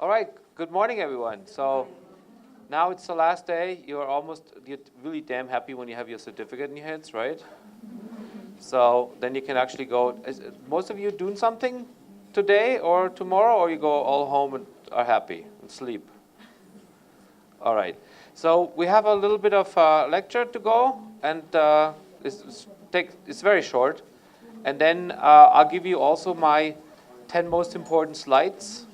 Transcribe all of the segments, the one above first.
All right, good morning, everyone. So now it's the last day. You're really damn happy when you have your certificate in your hands, right? So then you can actually go. Most of you doing something today or tomorrow, or you go all home and are happy and sleep? All right. So we have a little bit of lecture to go, and it's very short. And then I'll give you also my 10 most important slides.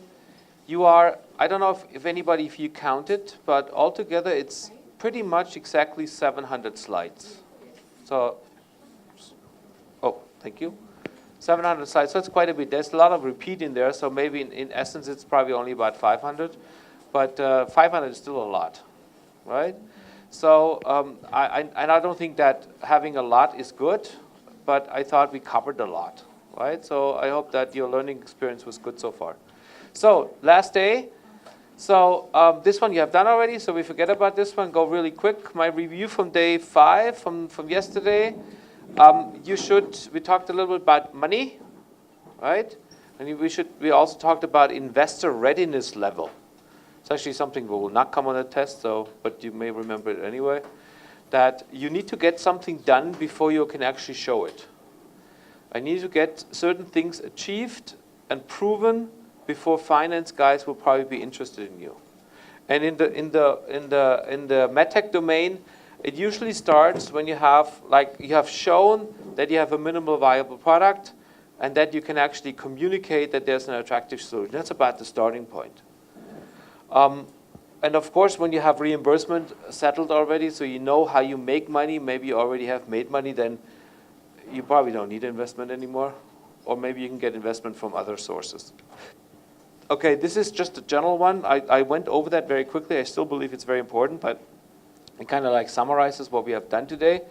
I don't know if anybody, if you counted, but altogether it's pretty much exactly 700 slides. So, thank you. 700 slides, so it's quite a bit. There's a lot of repeat in there, so maybe in essence it's probably only about 500. But 500 is still a lot, right? So I don't think that having a lot is good, but I thought we covered a lot, right? So I hope that your learning experience was good so far. So last day. So this one you have done already, so we forget about this one. Go really quick. My review from day 5 from yesterday. We talked a little bit about money, right? And we also talked about investor readiness level. It's actually something that will not come on the test, but you may remember it anyway. That you need to get something done before you can actually show it. I need to get certain things achieved and proven before finance guys will probably be interested in you. And in the medtech domain, it usually starts when you have shown that you have a minimal viable product and that you can actually communicate that there's an attractive solution. That's about the starting point. And of course, when you have reimbursement settled already, so you know how you make money, maybe you already have made money, then you probably don't need investment anymore. Or maybe you can get investment from other sources. Okay, this is just a general one. I went over that very quickly. I still believe it's very important, but it kind of summarizes what we have done today.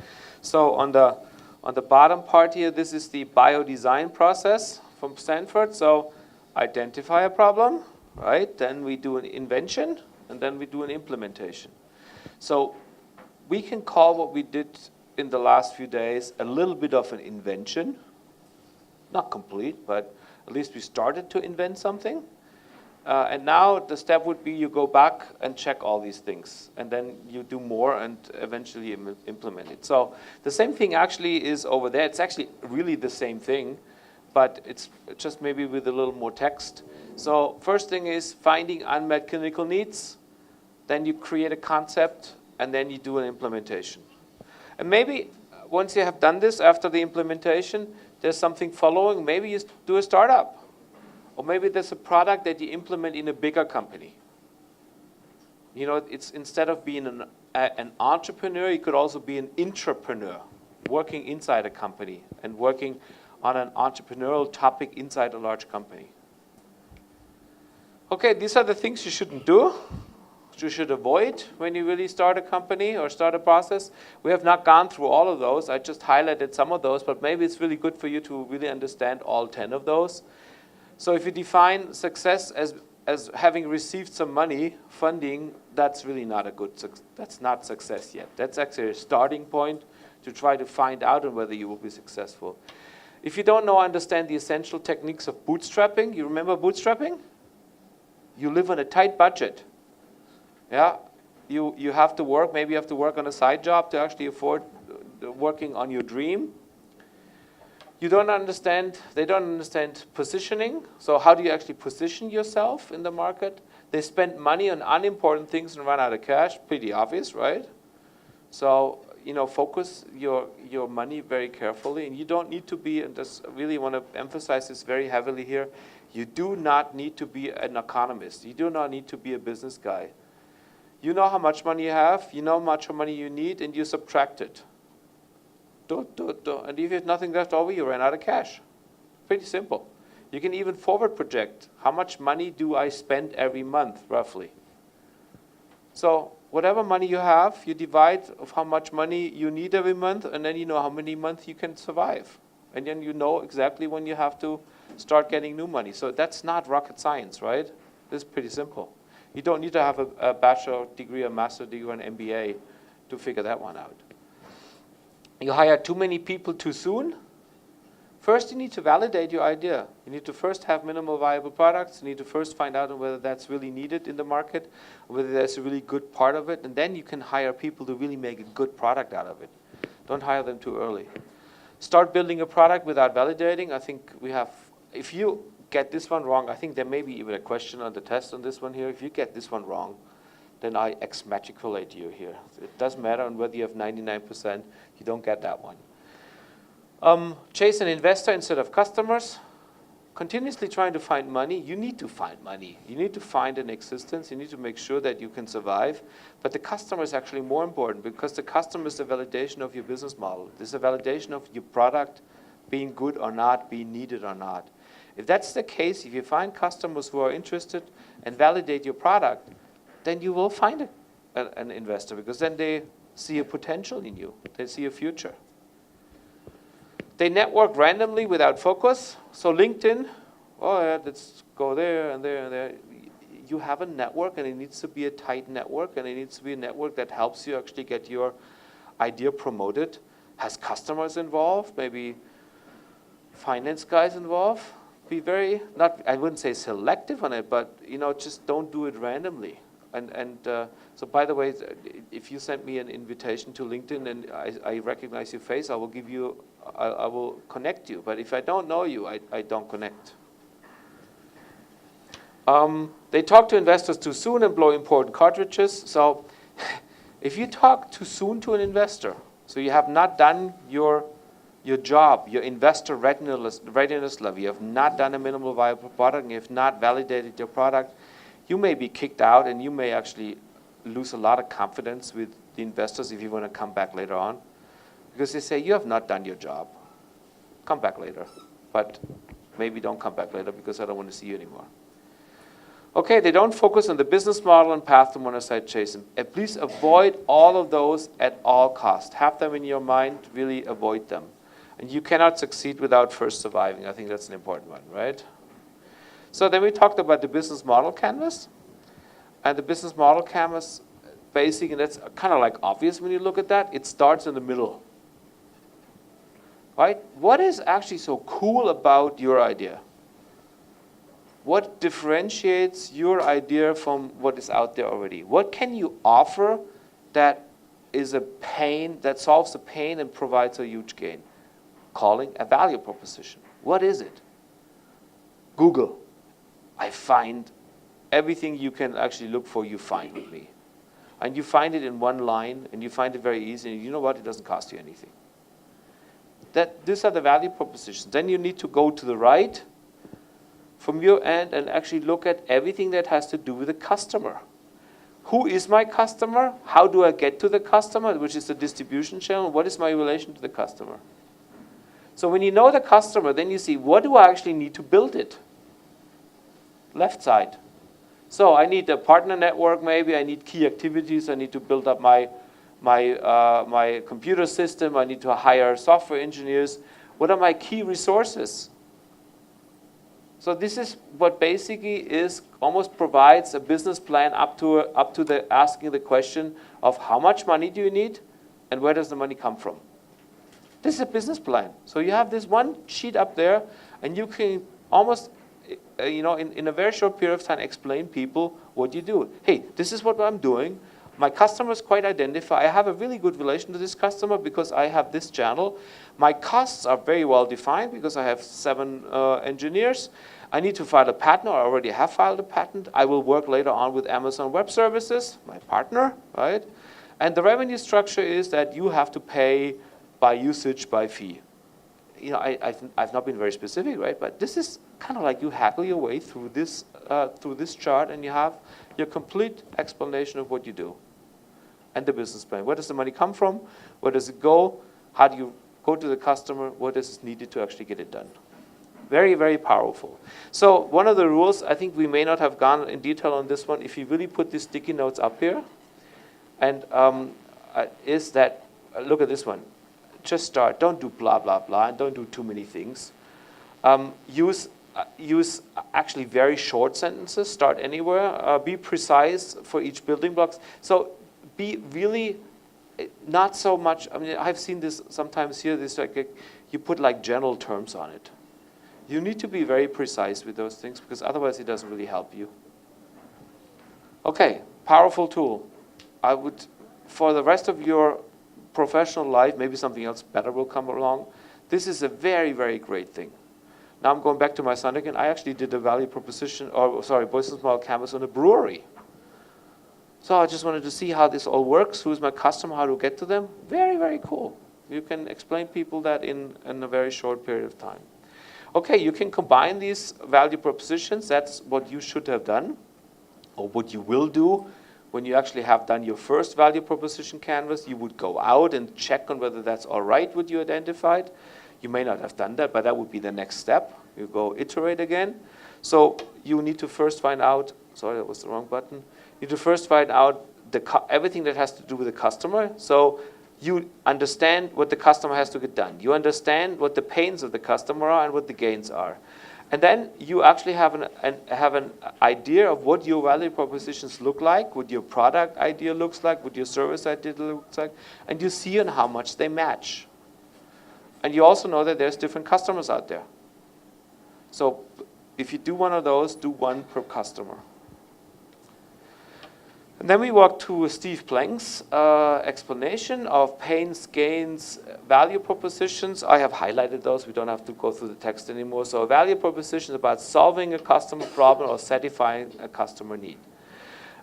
So on the bottom part here, this is the biodesign process from Stanford. So identify a problem, right? Then we do an invention, and then we do an implementation. So we can call what we did in the last few days a little bit of an invention. Not complete, but at least we started to invent something. And now the step would be you go back and check all these things. And then you do more and eventually implement it. So the same thing actually is over there. It's actually really the same thing, but it's just maybe with a little more text. So first thing is finding unmet clinical needs. Then you create a concept, and then you do an implementation. And maybe once you have done this, after the implementation, there's something following. Maybe you do a startup. Or maybe there's a product that you implement in a bigger company. You know, it's instead of being an entrepreneur, you could also be an intrapreneur, working inside a company and working on an entrepreneurial topic inside a large company. Okay, these are the things you shouldn't do. You should avoid when you really start a company or start a process. We have not gone through all of those. I just highlighted some of those, but maybe it's really good for you to really understand all 10 of those. So if you define success as having received some money, funding, that's really not that's not success yet. That's actually a starting point to try to find out on whether you will be successful. If you don't understand the essential techniques of bootstrapping, you remember bootstrapping? You live on a tight budget. Yeah, you have to work, maybe you have to work on a side job to actually afford working on your dream. They don't understand positioning. So how do you actually position yourself in the market? They spend money on unimportant things and run out of cash. Pretty obvious, right? So, focus your money very carefully. And you don't need to be, and I really want to emphasize this very heavily here, you do not need to be an economist. You do not need to be a business guy. You know how much money you have, you know how much money you need, and you subtract it. And if you have nothing left over, you run out of cash. Pretty simple. You can even forward project. How much money do I spend every month, roughly? So whatever money you have, you divide of how much money you need every month, and then you know how many months you can survive. And then you know exactly when you have to start getting new money. So that's not rocket science, right? This is pretty simple. You don't need to have a bachelor degree, a master's degree, or an MBA to figure that one out. You hire too many people too soon. First, you need to validate your idea. You need to first have minimal viable products. You need to first find out whether that's really needed in the market, whether there's a really good part of it, and then you can hire people to really make a good product out of it. Don't hire them too early. Start building a product without validating. I think we have, if you get this one wrong, I think there may be even a question on the test on this one here. If you get this one wrong, then I exmatriculate you here. It doesn't matter on whether you have 99%, you don't get that one. Chase an investor instead of customers. Continuously trying to find money. You need to find money. You need to find an existence. You need to make sure that you can survive. But the customer is actually more important because the customer is the validation of your business model. This is a validation of your product being good or not, being needed or not. If that's the case, if you find customers who are interested and validate your product, then you will find an investor because then they see a potential in you. They see a future. They network randomly without focus. So LinkedIn, oh yeah, let's go there and there and there. You have a network and it needs to be a tight network and it needs to be a network that helps you actually get your idea promoted. Has customers involved, maybe finance guys involved. Be very, not, I wouldn't say selective on it, but just don't do it randomly. So by the way, if you send me an invitation to LinkedIn and I recognize your face, I will connect you. But if I don't know you, I don't connect. They talk to investors too soon and blow important cartridges. So if you talk too soon to an investor, so you have not done your job, your investor readiness level, you have not done a minimal viable product, and you have not validated your product, you may be kicked out and you may actually lose a lot of confidence with the investors if you want to come back later on. Because they say, you have not done your job. Come back later. But maybe don't come back later because I don't want to see you anymore. Okay, they don't focus on the business model and path to monetize chase. And please avoid all of those at all costs. Have them in your mind, really avoid them. And you cannot succeed without first surviving. I think that's an important one, right? So then we talked about the business model canvas. And the business model canvas, basically, and that's kind of like obvious when you look at that, it starts in the middle. Right? What is actually so cool about your idea? What differentiates your idea from what is out there already? What can you offer that is a pain, that solves a pain and provides a huge gain? Calling a value proposition. What is it? Google. I find everything you can actually look for, you find with me. And you find it in one line, and you find it very easy, and you know what? It doesn't cost you anything. These are the value propositions. Then you need to go to the right from your end and actually look at everything that has to do with the customer. Who is my customer? How do I get to the customer, which is the distribution channel? What is my relation to the customer? So when you know the customer, then you see, what do I actually need to build it? Left side. So I need a partner network, maybe. I need key activities. I need to build up my computer system. I need to hire software engineers. What are my key resources? So this is what basically is almost provides a business plan up to the asking the question of how much money do you need and where does the money come from? This is a business plan. So you have this one sheet up there, and you can almost in a very short period of time, explain people what you do. Hey, this is what I'm doing. My customers quite identify. I have a really good relation to this customer because I have this channel. My costs are very well defined because I have 7 engineers. I need to file a patent, or I already have filed a patent. I will work later on with Amazon Web Services, my partner, right? And the revenue structure is that you have to pay by usage, by fee. I've not been very specific, right? But this is kind of like you haggle your way through this chart, and you have your complete explanation of what you do and the business plan. Where does the money come from? Where does it go? How do you go to the customer? What is needed to actually get it done? Very, very powerful. So one of the rules, I think we may not have gone in detail on this one, if you really put these sticky notes up here, and is that, look at this one. Just start. Don't do blah, blah, blah, and don't do too many things. Use actually very short sentences. Start anywhere. Be precise for each building blocks. So be really not so much. I mean, I've seen this sometimes here. This like you put like general terms on it. You need to be very precise with those things because otherwise it doesn't really help you. Okay, powerful tool. I would, for the rest of your professional life, maybe something else better will come along. This is a very, very great thing. Now I'm going back to my son again. I actually did a value proposition, or sorry, business model canvas on a brewery. So I just wanted to see how this all works, who's my customer, how to get to them. Very, very cool. You can explain people that in a very short period of time. Okay, you can combine these value propositions. That's what you should have done, or what you will do when you actually have done your first value proposition canvas. You would go out and check on whether that's all right, what you identified. You may not have done that, but that would be the next step. You go iterate again. So you need to first find out, sorry, that was the wrong button. You need to first find out everything that has to do with the customer. So you understand what the customer has to get done. You understand what the pains of the customer are and what the gains are. And then you actually have an idea of what your value propositions look like, what your product idea looks like, what your service idea looks like, and you see on how much they match. And you also know that there's different customers out there. So if you do one of those, do one per customer. And then we walk to Steve Plank's explanation of pains, gains, value propositions. I have highlighted those. We don't have to go through the text anymore. So a value proposition is about solving a customer problem or satisfying a customer need.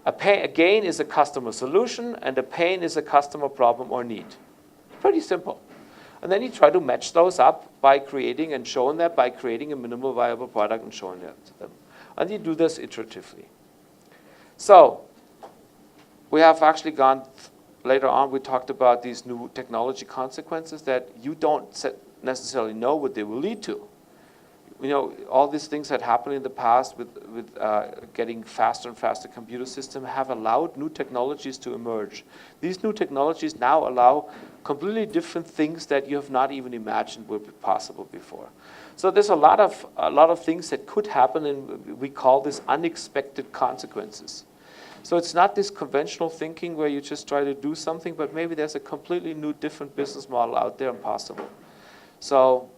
A gain is a customer solution, and a pain is a customer problem or need. Pretty simple. And then you try to match those up by creating and showing that, by creating a minimal viable product and showing that to them. And you do this iteratively. So we have actually gone, later on we talked about these new technology consequences that you don't necessarily know what they will lead to. You know, all these things that happened in the past with getting faster and faster computer systems have allowed new technologies to emerge. These new technologies now allow completely different things that you have not even imagined would be possible before. So there's a lot of things that could happen, and we call this unexpected consequences. So it's not this conventional thinking where you just try to do something, but maybe there's a completely new, different business model out there and possible. So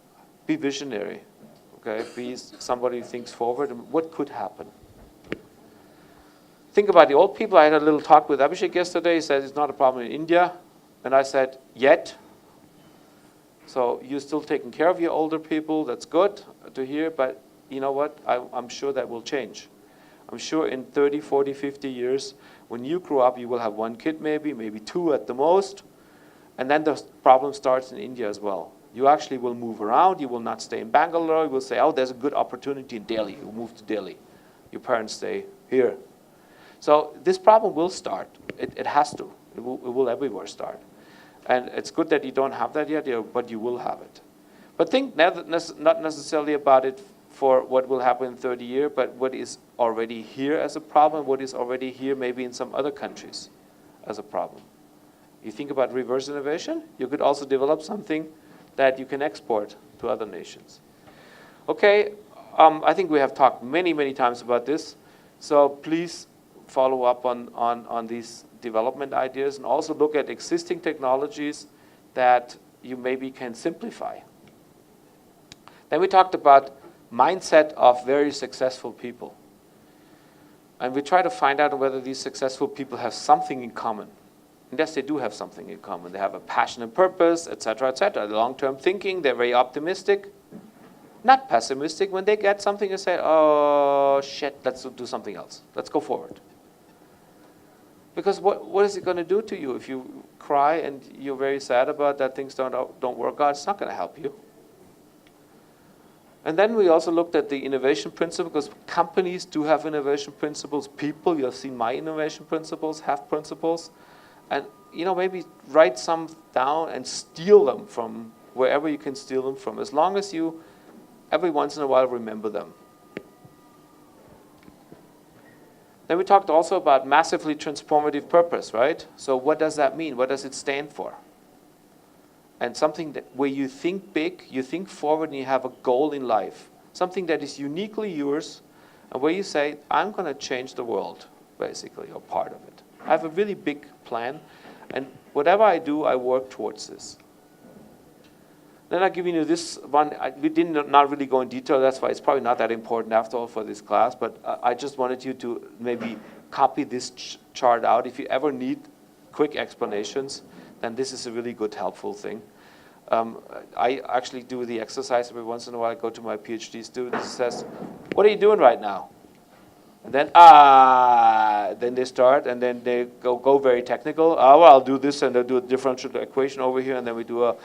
be visionary, okay? Be somebody who thinks forward and what could happen. Think about the old people. I had a little talk with Abhishek yesterday. He said it's not a problem in India. And I said, yet. So you're still taking care of your older people. That's good to hear, but you know what? I'm sure that will change. I'm sure in 30, 40, 50 years, when you grow up, you will have one kid maybe two at the most. And then the problem starts in India as well. You actually will move around. You will not stay in Bangalore. You will say, oh, there's a good opportunity in Delhi. You move to Delhi. Your parents stay here. So this problem will start. It has to. It will everywhere start. And it's good that you don't have that yet, but you will have it. But think not necessarily about it for what will happen in 30 years, but what is already here as a problem, what is already here maybe in some other countries as a problem. You think about reverse innovation, you could also develop something that you can export to other nations. Okay, I think we have talked many, many times about this, so please follow up on these development ideas and also look at existing technologies that you maybe can simplify. Then we talked about mindset of very successful people. And we try to find out whether these successful people have something in common. And yes, they do have something in common. They have a passion and purpose, etc., etc. Long-term thinking, they're very optimistic, not pessimistic. When they get something, they say, oh, shit, let's do something else. Let's go forward. Because what is it going to do to you if you cry and you're very sad about that things don't work out? It's not going to help you. And then we also looked at the innovation principle, because companies do have innovation principles. People, you have seen my innovation principles, have principles. And maybe write some down and steal them from wherever you can steal them from, as long as you, every once in a while, remember them. Then we talked also about massively transformative purpose, right? So what does that mean? What does it stand for? And something where you think big, you think forward, and you have a goal in life. Something that is uniquely yours, and where you say, I'm going to change the world, basically, or part of it. I have a really big plan, and whatever I do, I work towards this. Then I'm giving you this one. We did not really go in detail. That's why it's probably not that important after all for this class. But I just wanted you to maybe copy this chart out. If you ever need quick explanations, then this is a really good, helpful thing. I actually do the exercise every once in a while. I go to my PhD students and says, "What are you doing right now?" And then they start, and then they go very technical. Oh, well, I'll do this, and they'll do a differential equation over here, and then we do a.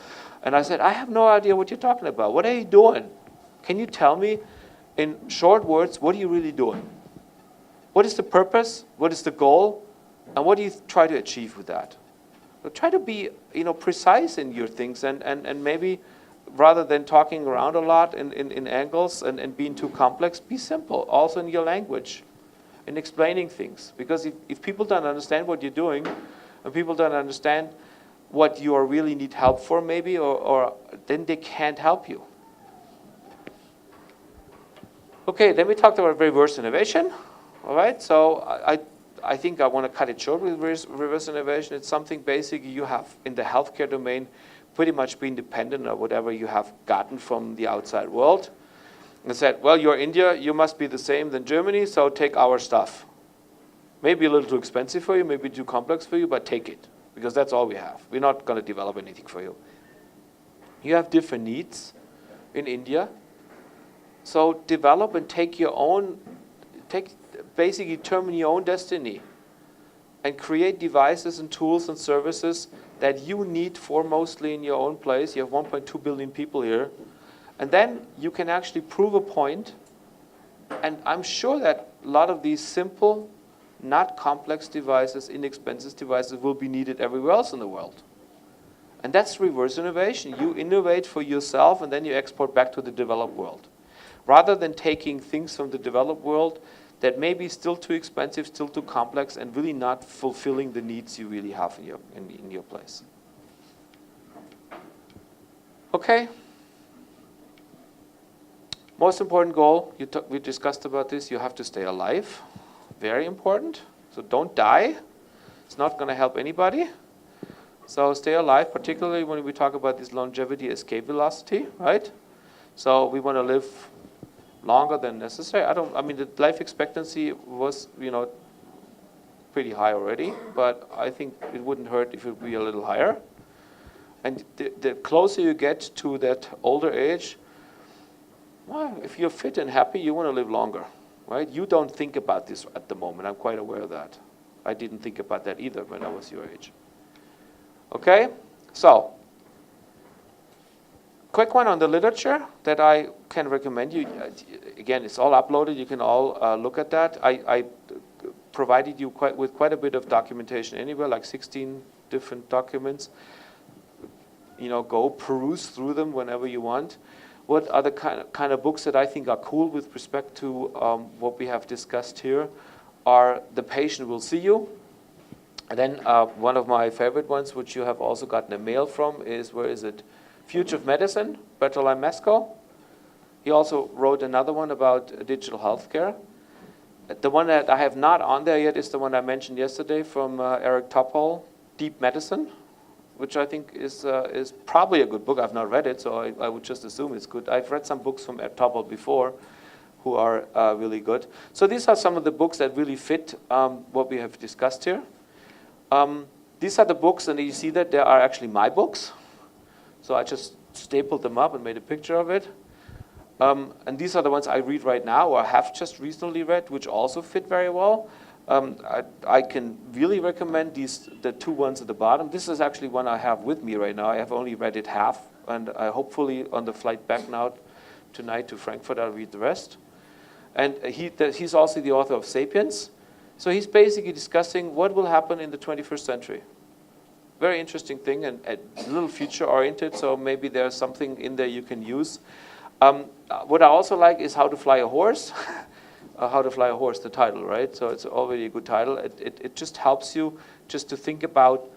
And I said, I have no idea what you're talking about. What are you doing? Can you tell me in short words, what are you really doing? What is the purpose? What is the goal? And what do you try to achieve with that? So try to be, precise in your things, and maybe rather than talking around a lot in angles and being too complex, be simple, also in your language, in explaining things. Because if people don't understand what you're doing, and people don't understand what you really need help for maybe, or then they can't help you. Okay, then we talked about reverse innovation. All right, so I think I want to cut it short with reverse innovation. It's something basically you have in the healthcare domain pretty much been dependent on whatever you have gotten from the outside world. And said, well, you're India, you must be the same than Germany, so take our stuff. Maybe a little too expensive for you, maybe too complex for you, but take it. Because that's all we have. We're not going to develop anything for you. You have different needs in India. So develop and basically determine your own destiny. And create devices and tools and services that you need foremostly in your own place. You have 1.2 billion people here. And then you can actually prove a point. And I'm sure that a lot of these simple, not complex devices, inexpensive devices will be needed everywhere else in the world. And that's reverse innovation. You innovate for yourself and then you export back to the developed world. Rather than taking things from the developed world that may be still too expensive, still too complex, and really not fulfilling the needs you really have in your place. Okay. Most important goal, we discussed about this, you have to stay alive. Very important. So don't die. It's not going to help anybody. So stay alive, particularly when we talk about this longevity escape velocity, right? So we want to live longer than necessary. The life expectancy was, pretty high already, but I think it wouldn't hurt if it would be a little higher. And the closer you get to that older age, well, if you're fit and happy, you want to live longer. Right? You don't think about this at the moment. I'm quite aware of that. I didn't think about that either when I was your age. Okay? So, quick one on the literature that I can recommend you. Again, it's all uploaded. You can all look at that. I provided you with quite a bit of documentation anywhere, like 16 different documents. Go peruse through them whenever you want. What are the kind of books that I think are cool with respect to what we have discussed here are The Patient Will See You. And then one of my favorite ones, which you have also gotten a mail from, is, where is it? Future of Medicine, Bertolai Mesco. He also wrote another one about digital healthcare. The one that I have not on there yet is the one I mentioned yesterday from Eric Topol, Deep Medicine, which I think is probably a good book. I've not read it, so I would just assume it's good. I've read some books from Topol before who are really good. So these are some of the books that really fit what we have discussed here. These are the books, and you see that they are actually my books. So I just stapled them up and made a picture of it. And these are the ones I read right now, or have just recently read, which also fit very well. I can really recommend the two ones at the bottom. This is actually one I have with me right now. I have only read it half, and I hopefully on the flight back now tonight to Frankfurt, I'll read the rest. And he's also the author of Sapiens. So he's basically discussing what will happen in the 21st century. Very interesting thing, and a little future-oriented, so maybe there's something in there you can use. What I also like is How to Fly a Horse. How to Fly a Horse, the title, right? So it's already a good title. It just helps you just to think about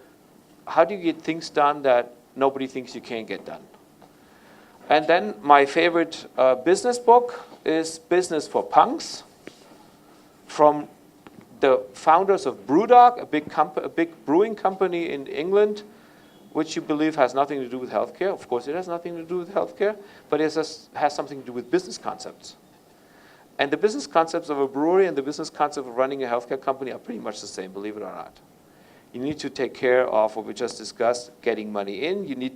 how do you get things done that nobody thinks you can't get done. And then my favorite business book is Business for Punks, from the founders of Brewdog, a big brewing company in England, which you believe has nothing to do with healthcare. Of course, it has nothing to do with healthcare, but it has something to do with business concepts. And the business concepts of a brewery and the business concept of running a healthcare company are pretty much the same, believe it or not. You need to take care of what we just discussed, getting money in. You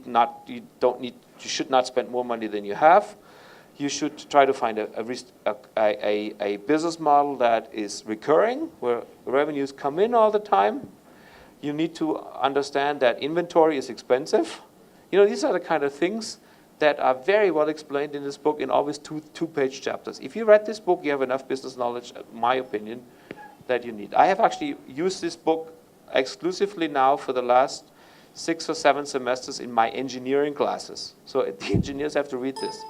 should not spend more money than you have. You should try to find a business model that is recurring, where revenues come in all the time. You need to understand that inventory is expensive. These are the kind of things that are very well explained in this book in always two-page chapters. If you read this book, you have enough business knowledge, in my opinion, that you need. I have actually used this book exclusively now for the last 6 or 7 semesters in my engineering classes. So the engineers have to read this.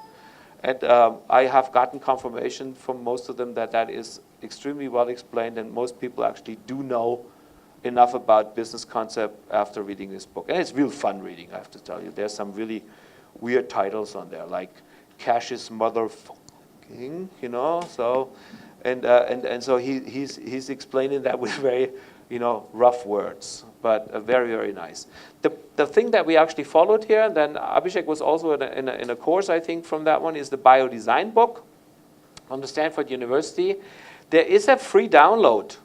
And I have gotten confirmation from most of them that is extremely well explained, and most people actually do know enough about business concept after reading this book. And it's real fun reading, I have to tell you. There's some really weird titles on there, like Cash's Motherfucking, So, and so he's explaining that with very, rough words, but very, very nice. The thing that we actually followed here, then Abhishek was also in a course, I think, from that one, is the biodesign book from the Stanford University. There is a free download.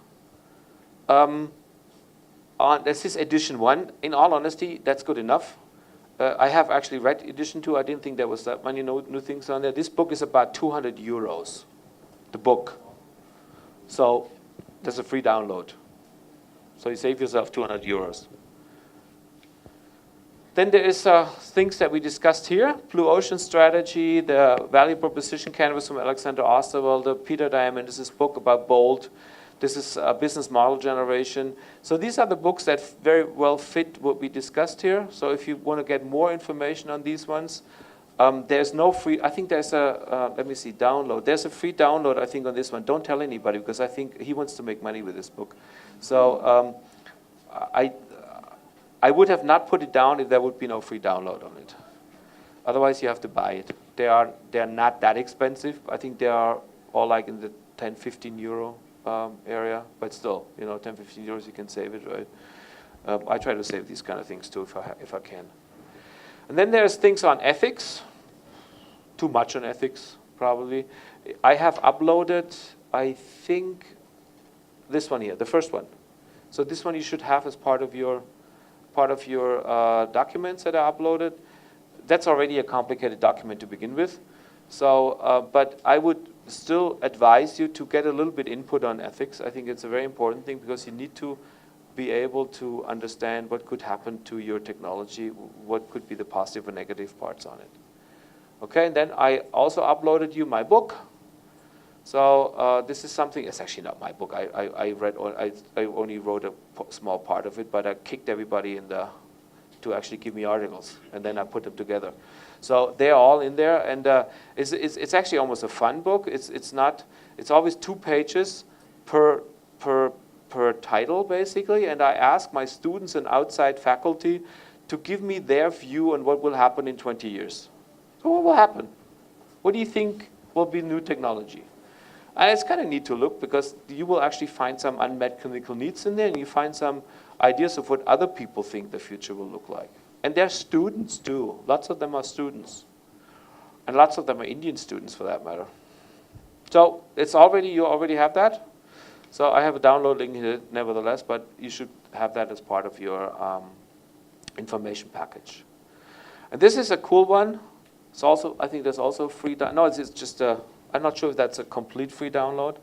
This is edition 1. In all honesty, that's good enough. I have actually read edition 2. I didn't think there was that many new things on there. This book is about 200 euros, the book. So there's a free download. So you save yourself 200 euros. Then there is things that we discussed here. Blue Ocean Strategy, the Value Proposition Canvas from Alexander Osterwald, the Peter Diamandis' book about Bold. This is Business Model Generation. So these are the books that very well fit what we discussed here. So if you want to get more information on these ones, there's no free, I think there's download. There's a free download, I think, on this one. Don't tell anybody, because I think he wants to make money with this book. So I would have not put it down if there would be no free download on it. Otherwise, you have to buy it. They're not that expensive. I think they are all like in the 10, 15 euro area, but still, 10, 15 euros, you can save it, right? I try to save these kind of things too if I can. And then there's things on ethics. Too much on ethics, probably. I have uploaded, I think, this one here, the first one. So this one you should have as part of your documents that are uploaded. That's already a complicated document to begin with. So, but I would still advise you to get a little bit input on ethics. I think it's a very important thing, because you need to be able to understand what could happen to your technology, what could be the positive or negative parts on it. Okay, and then I also uploaded you my book. So this is something, it's actually not my book. I only wrote a small part of it, but I kicked everybody to actually give me articles, and then I put them together. So they're all in there, and it's actually almost a fun book. It's always 2 pages per title, basically, and I ask my students and outside faculty to give me their view on what will happen in 20 years. So what will happen? What do you think will be new technology? And it's kind of neat to look, because you will actually find some unmet clinical needs in there, and you find some ideas of what other people think the future will look like. And they're students too. Lots of them are students. And lots of them are Indian students, for that matter. So you already have that. So I have a download link here nevertheless, but you should have that as part of your information package. And this is a cool one. It's also, I think there's also free, no, it's just I'm not sure if that's a complete free download,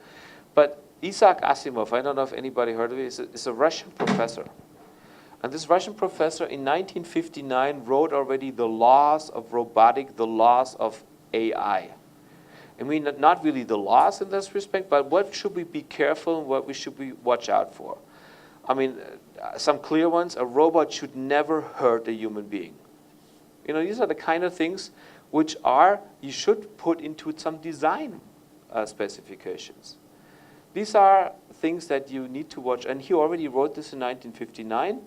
but Isaac Asimov, I don't know if anybody heard of it, is a Russian professor. And this Russian professor in 1959 wrote already the laws of robotic, the laws of AI. I mean, not really the laws in this respect, but what should we be careful and what we should watch out for? I mean, some clear ones: a robot should never hurt a human being. These are the kind of things which you should put into some design specifications. These are things that you need to watch. And he already wrote this in 1959,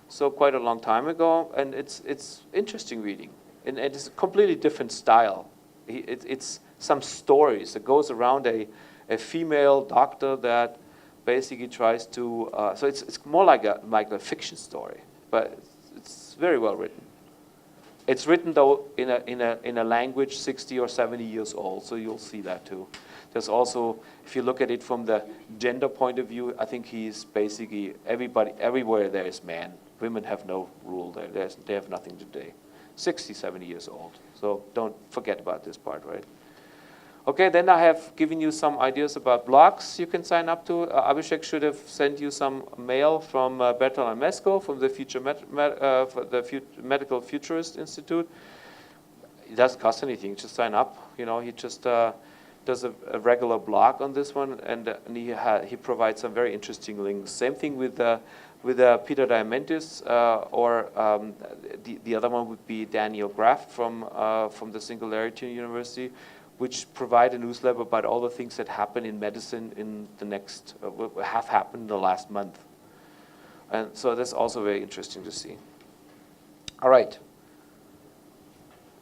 so quite a long time ago. And it's interesting reading. And it's a completely different style. It's some stories. It goes around a female doctor that basically tries to, so it's more like a fiction story. But it's very well written. It's written, though, in a language 60 or 70 years old, so you'll see that too. There's also, if you look at it from the gender point of view, I think he's basically, everywhere there is man. Women have no rule there. They have nothing today. 60, 70 years old. So don't forget about this part, right? Okay, then I have given you some ideas about blogs you can sign up to. Abhishek should have sent you some mail from Bertrand and Mesco from the Medical Futurist Institute. It doesn't cost anything, just sign up. You know, he just does a regular blog on this one, and he provides some very interesting links. Same thing with Peter Diamandis, or the other one would be Daniel Graff from the Singularity University, which provide a newsletter about all the things that happen in medicine in the next, have happened in the last month. And so that's also very interesting to see. All right.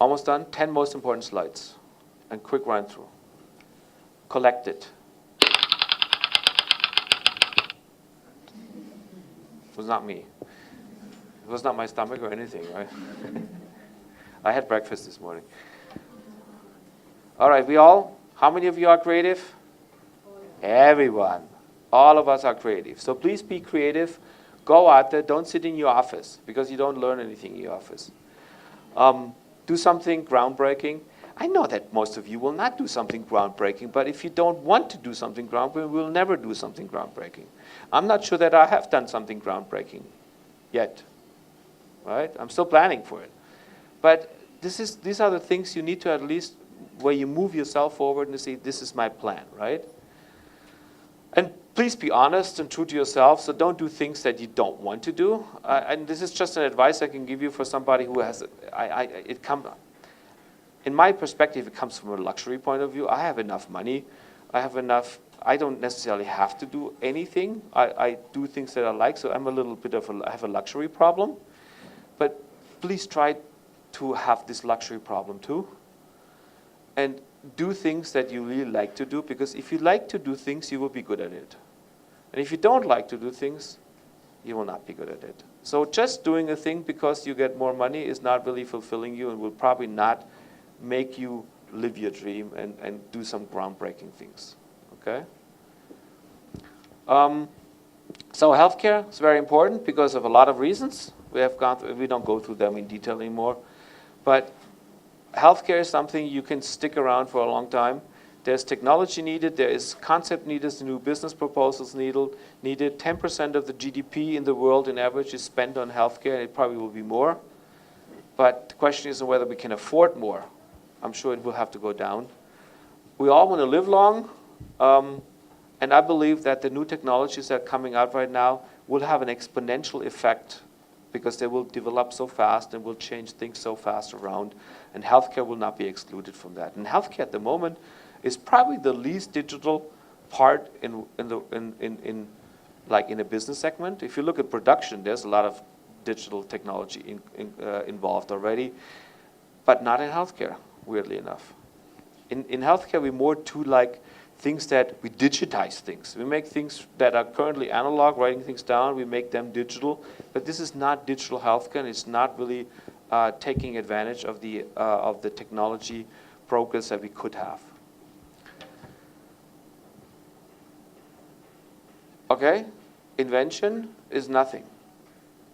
Almost done. 10 most important slides. And quick run through. Collect it. It was not me. It was not my stomach or anything, right? I had breakfast this morning. All right, how many of you are creative? Everyone. All of us are creative. So please be creative. Go out there. Don't sit in your office, because you don't learn anything in your office. Do something groundbreaking. I know that most of you will not do something groundbreaking, but if you don't want to do something groundbreaking, we'll never do something groundbreaking. I'm not sure that I have done something groundbreaking yet, right? I'm still planning for it. But these are the things you need to at least, where you move yourself forward and say, this is my plan, right? And please be honest and true to yourself, so don't do things that you don't want to do. And this is just an advice I can give you for somebody who has, in my perspective, it comes from a luxury point of view. I have enough money. I don't necessarily have to do anything. I do things that I like, so I'm a little bit I have a luxury problem. But please try to have this luxury problem too. And do things that you really like to do, because if you like to do things, you will be good at it. And if you don't like to do things, you will not be good at it. So just doing a thing because you get more money is not really fulfilling you and will probably not make you live your dream and do some groundbreaking things, okay? So healthcare is very important because of a lot of reasons. We don't go through them in detail anymore. But healthcare is something you can stick around for a long time. There's technology needed, there is concept needed, there's new business proposals needed. 10% of the GDP in the world in average is spent on healthcare, and it probably will be more. But the question is whether we can afford more. I'm sure it will have to go down. We all want to live long, and I believe that the new technologies that are coming out right now will have an exponential effect, because they will develop so fast and will change things so fast around, and healthcare will not be excluded from that. And healthcare at the moment is probably the least digital part in a business segment. If you look at production, there's a lot of digital technology involved already, but not in healthcare, weirdly enough. In healthcare, we're more to like things that we digitize things. We make things that are currently analog, writing things down, we make them digital, but this is not digital healthcare, and it's not really taking advantage of the technology progress that we could have. Okay, invention is nothing.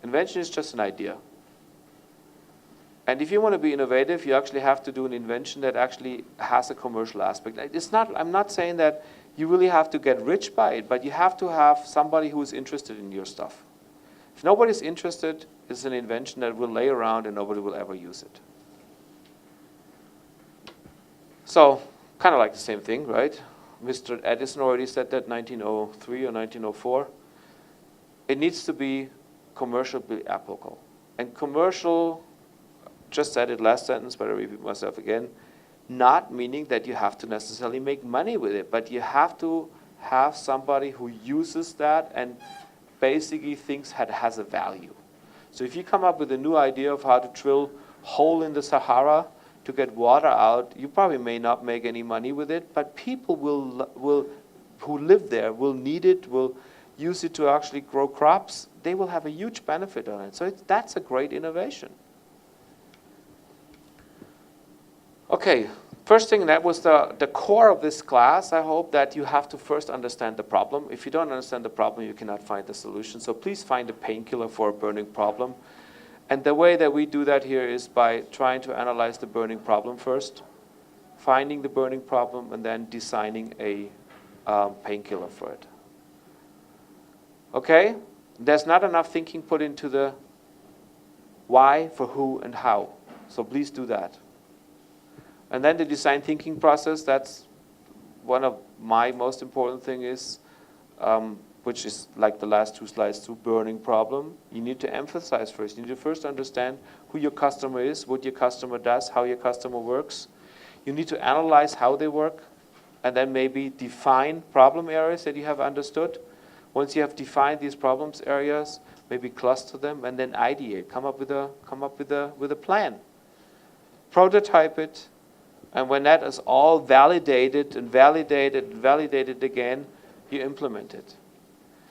Invention is just an idea. And if you want to be innovative, you actually have to do an invention that actually has a commercial aspect. I'm not saying that you really have to get rich by it, but you have to have somebody who is interested in your stuff. If nobody's interested, it's an invention that will lay around and nobody will ever use it. So, kind of like the same thing, right? Mr. Edison already said that 1903 or 1904. It needs to be commercially applicable. And commercial, just said it last sentence, but I repeat myself again, not meaning that you have to necessarily make money with it, but you have to have somebody who uses that and basically thinks it has a value. So if you come up with a new idea of how to drill a hole in the Sahara to get water out, you probably may not make any money with it, but people who live there will need it, will use it to actually grow crops, they will have a huge benefit on it. So that's a great innovation. Okay, first thing, that was the core of this class. I hope that you have to first understand the problem. If you don't understand the problem, you cannot find the solution. So please find a painkiller for a burning problem. And the way that we do that here is by trying to analyze the burning problem first, finding the burning problem, and then designing a painkiller for it. Okay? There's not enough thinking put into the why, for who, and how. So please do that. And then the design thinking process, that's one of my most important thing is, which is like the last two slides, to burning problem. You need to emphasize first. You need to first understand who your customer is, what your customer does, how your customer works. You need to analyze how they work, and then maybe define problem areas that you have understood. Once you have defined these problems areas, maybe cluster them, and then ideate. Come up with a plan. Prototype it. And when that is all validated and validated and validated again, you implement it.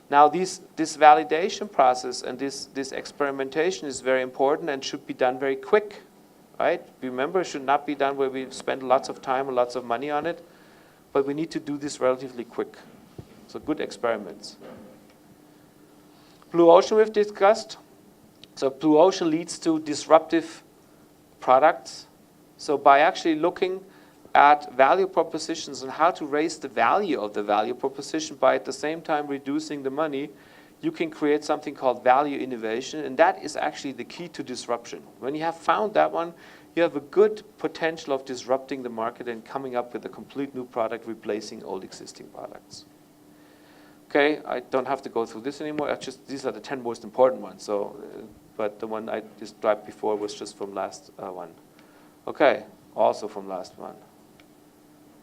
Now, this validation process and this experimentation is very important and should be done very quick, right? Remember, it should not be done where we spend lots of time and lots of money on it, but we need to do this relatively quick. So good experiments. Blue ocean we've discussed. So blue ocean leads to disruptive products. So by actually looking at value propositions and how to raise the value of the value proposition by at the same time reducing the money, you can create something called value innovation, and that is actually the key to disruption. When you have found that one, you have a good potential of disrupting the market and coming up with a complete new product replacing old existing products. Okay, I don't have to go through this anymore. These are the 10 most important ones. So, but the one I described before was just from last one. Okay, also from last one.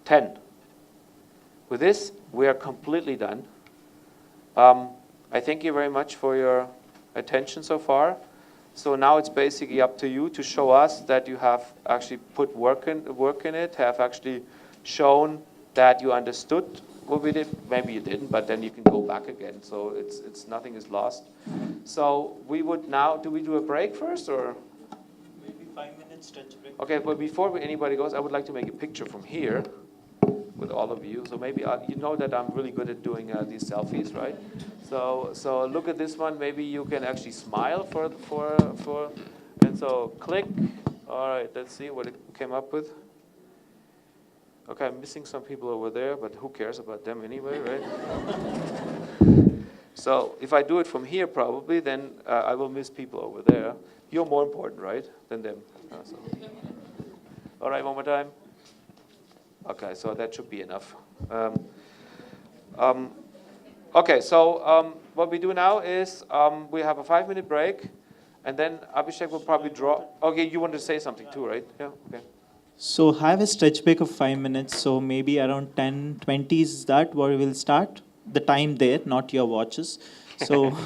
10. With this, we are completely done. I thank you very much for your attention so far. So now it's basically up to you to show us that you have actually put work in it, have actually shown that you understood what we did. Maybe you didn't, but then you can go back again. So it's nothing is lost. So we would now, do we do a break first or? Maybe 5 minutes stretch break. Okay, but before anybody goes, I would like to make a picture from here with all of you. So maybe you know that I'm really good at doing these selfies, right? So look at this one. Maybe you can actually smile for and so click. All right, let's see what it came up with. Okay, I'm missing some people over there, but who cares about them anyway, right? So if I do it from here, probably, then I will miss people over there. You're more important, right, than them. So. All right, one more time. Okay, so that should be enough. Okay, so what we do now is we have a 5-minute break, and then Abhishek will probably draw. Okay, you want to say something too, right? Yeah, okay. So have a stretch break of 5 minutes. So maybe around 10:20 is that where we will start. The time there, not your watches. So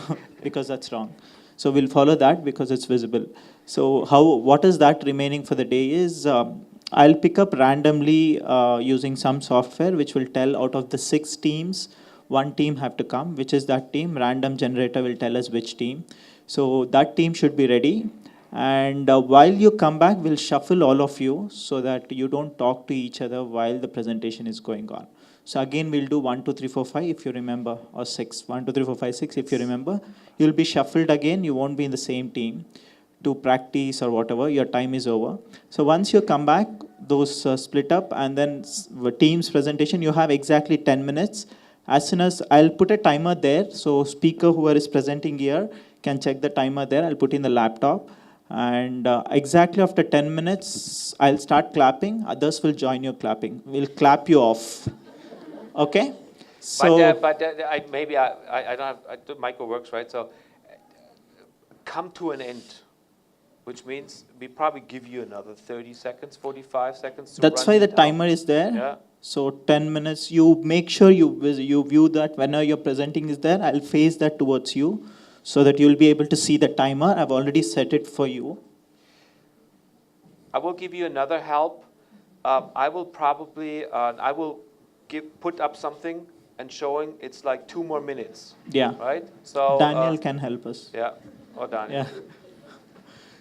because that's wrong. So we'll follow that because it's visible. So what is that remaining for the day is I'll pick up randomly using some software which will tell out of the 6 teams, 1 team have to come, which is that team. Random generator will tell us which team. So that team should be ready. And while you come back, we'll shuffle all of you so that you don't talk to each other while the presentation is going on. So again, we'll do 1, 2, 3, 4, 5 if you remember, or 6. 1, 2, 3, 4, 5, 6 if you remember. You'll be shuffled again. You won't be in the same team to practice or whatever. Your time is over. So once you come back, those split up, and then the team's presentation, you have exactly 10 minutes. As soon as I'll put a timer there, so speaker whoever is presenting here can check the timer there. I'll put in the laptop. And exactly after 10 minutes, I'll start clapping. Others will join your clapping. We'll clap you off. Okay? So, Maybe I don't have, the micro works, right? So come to an end, which means we probably give you another 30 seconds, 45 seconds to that's run why the down. timer is there. Yeah. So 10 minutes, you make sure you view that whenever you're presenting is there. I'll face that towards you so that you'll be able to see the timer. I've already set it for you. I will give you another help. I will probably, put up something and showing it's like 2 more minutes. Yeah. Right? So Daniel can help us. Yeah, or Daniel. Yeah.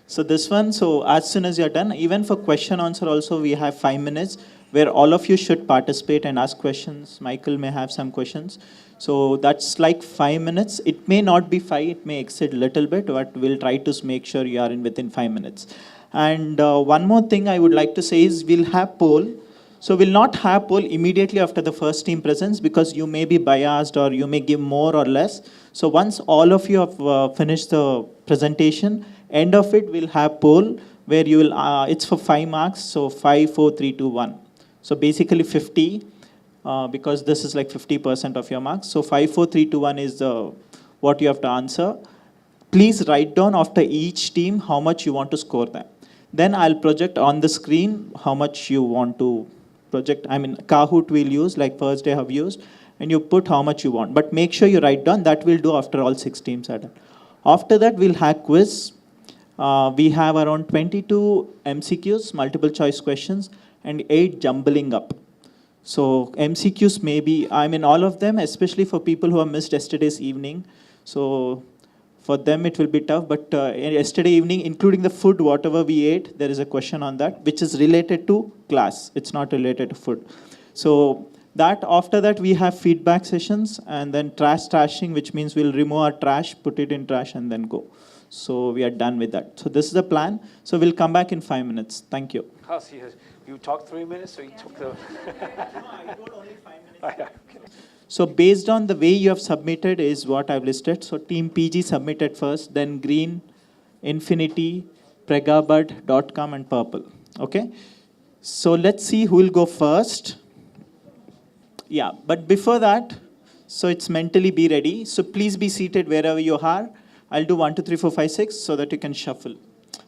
So this one, so as soon as you're done, even for question answer also, we have 5 minutes where all of you should participate and ask questions. Michael may have some questions. So that's like 5 minutes. It may not be 5, it may exceed a little bit, but we'll try to make sure you are in within 5 minutes. And one more thing I would like to say is we'll have poll. So we'll not have poll immediately after the first team presents because you may be biased or you may give more or less. So once all of you have finished the presentation, end of it we'll have poll where you will, it's for 5 marks, so 5, 4, 3, 2, 1. So basically 50 because this is like 50% of your marks. So 5, 4, 3, 2, 1 is what you have to answer. Please write down after each team how much you want to score them. Then I'll project on the screen how much you want to project. I mean, Kahoot we'll use, like first day have used, and you put how much you want. But make sure you write down. That we'll do after all 6 teams are done. After that, we'll have quiz. We have around 22 MCQs, multiple choice questions, and 8 jumbling up. So MCQs may be, I mean, all of them, especially for people who have missed yesterday's evening. So for them, it will be tough. But yesterday evening, including the food, whatever we ate, there is a question on that, which is related to class. It's not related to food. So that after that, we have feedback sessions and then trashing, which means we'll remove our trash, put it in trash, and then go. So we are done with that. So this is the plan. So we'll come back in 5 minutes. Thank you. You talked 3 minutes, so you took the... No, I told only 5 minutes. Oh, yeah. Okay. So based on the way you have submitted is what I've listed. So Team PG submitted first, then Green, Infinity, Pregabud.com, and Purple. Okay. So let's see who will go first. Yeah, but before that, so it's mentally be ready. So please be seated wherever you are. I'll do 1, 2, 3, 4, 5, 6 so that you can shuffle.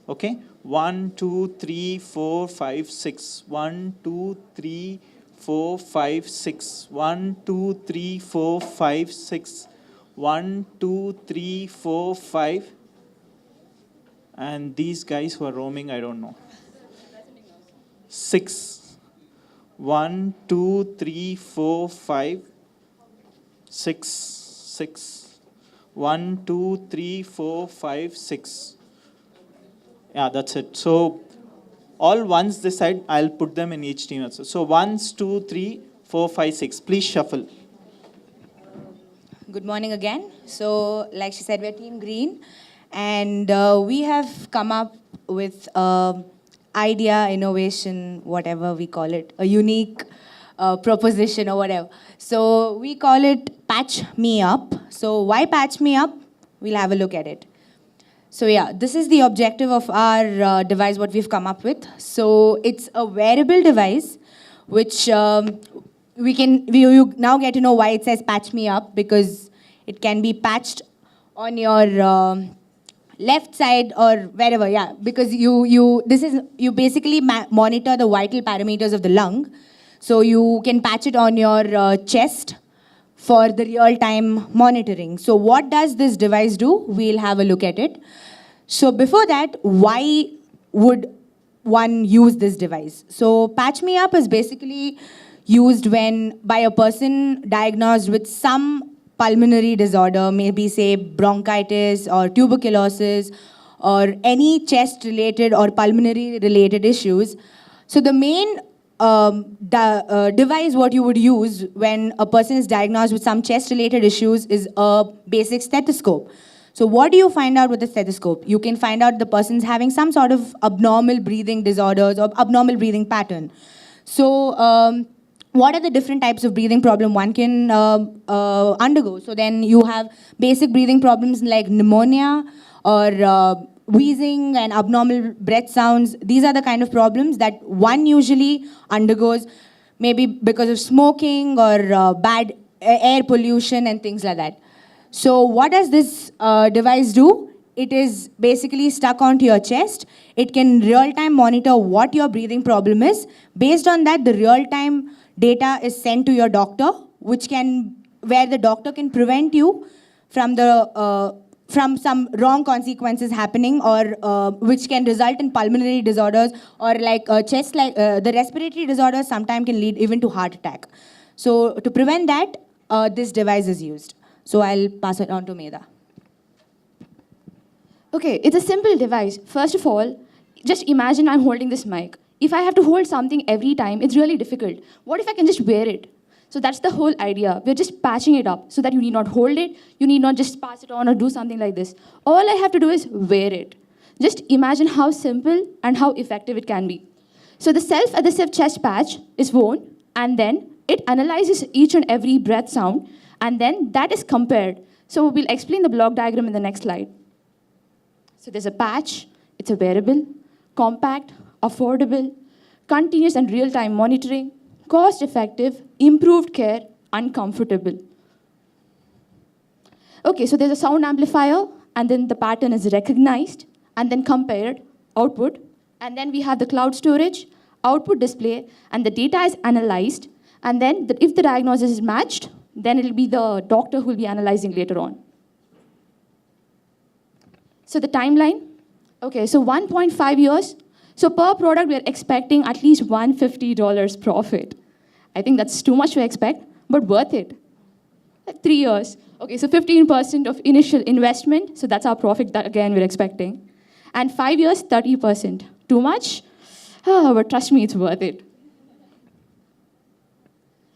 Okay. 1, 2, 3, 4, 5, 6. 1, 2, 3, 4, 5, 6. 1, 2, 3, 4, 5, 6. 1, 2, 3, 4, 5. And these guys who are roaming, I don't know. 6. 1, 2, 3, 4, 5. 6. 6. 1, 2, 3, 4, 5, 6. Yeah, that's it. So all ones this side, I'll put them in each team also. So 1, 2, 3, 4, 5, 6. Please shuffle. Good morning again. So like she said, we're Team Green. And we have come up with idea, innovation, whatever we call it, a unique proposition or whatever. So we call it Patch Me Up. So why Patch Me Up? We'll have a look at it. So yeah, this is the objective of our device, what we've come up with. So it's a wearable device, which you now get to know why it says Patch Me Up, because it can be patched on your left side or wherever, yeah, because you basically monitor the vital parameters of the lung. So you can patch it on your chest for the real-time monitoring. So what does this device do? We'll have a look at it. So before that, why would one use this device? So Patch Me Up is basically used when by a person diagnosed with some pulmonary disorder, maybe say bronchitis or tuberculosis or any chest-related or pulmonary-related issues. So the main device what you would use when a person is diagnosed with some chest-related issues is a basic stethoscope. So what do you find out with the stethoscope? You can find out the person's having some sort of abnormal breathing disorders or abnormal breathing pattern. So what are the different types of breathing problem one can undergo? So then you have basic breathing problems like pneumonia or wheezing and abnormal breath sounds. These are the kind of problems that one usually undergoes, maybe because of smoking or bad air pollution and things like that. So what does this device do? It is basically stuck onto your chest. It can real-time monitor what your breathing problem is. Based on that, the real-time data is sent to your doctor, where the doctor can prevent you from from some wrong consequences happening, or which can result in pulmonary disorders, or like the respiratory disorders sometimes can lead even to heart attack. So to prevent that, this device is used. So I'll pass it on to Medha. Okay, it's a simple device. First of all, just imagine I'm holding this mic. If I have to hold something every time, it's really difficult. What if I can just wear it? So that's the whole idea. We're just patching it up so that you need not hold it, you need not just pass it on or do something like this. All I have to do is wear it. Just imagine how simple and how effective it can be. So the self-adhesive chest patch is worn, and then it analyzes each and every breath sound, and then that is compared. So we'll explain the block diagram in the next slide. So there's a patch, it's a wearable, compact, affordable, continuous and real-time monitoring, cost-effective, improved care, and comfortable. Okay, so there's a sound amplifier, and then the pattern is recognized, and then compared, output, and then we have the cloud storage, output display, and the data is analyzed, and then if the diagnosis is matched, then it'll be the doctor who will be analyzing later on. So the timeline, okay, so 1.5 years. So per product, we're expecting at least $150 profit. I think that's too much to expect, but worth it. 3 years. Okay, so 15% of initial investment, so that's our profit that again we're expecting. And 5 years, 30%. Too much? But trust me, it's worth it.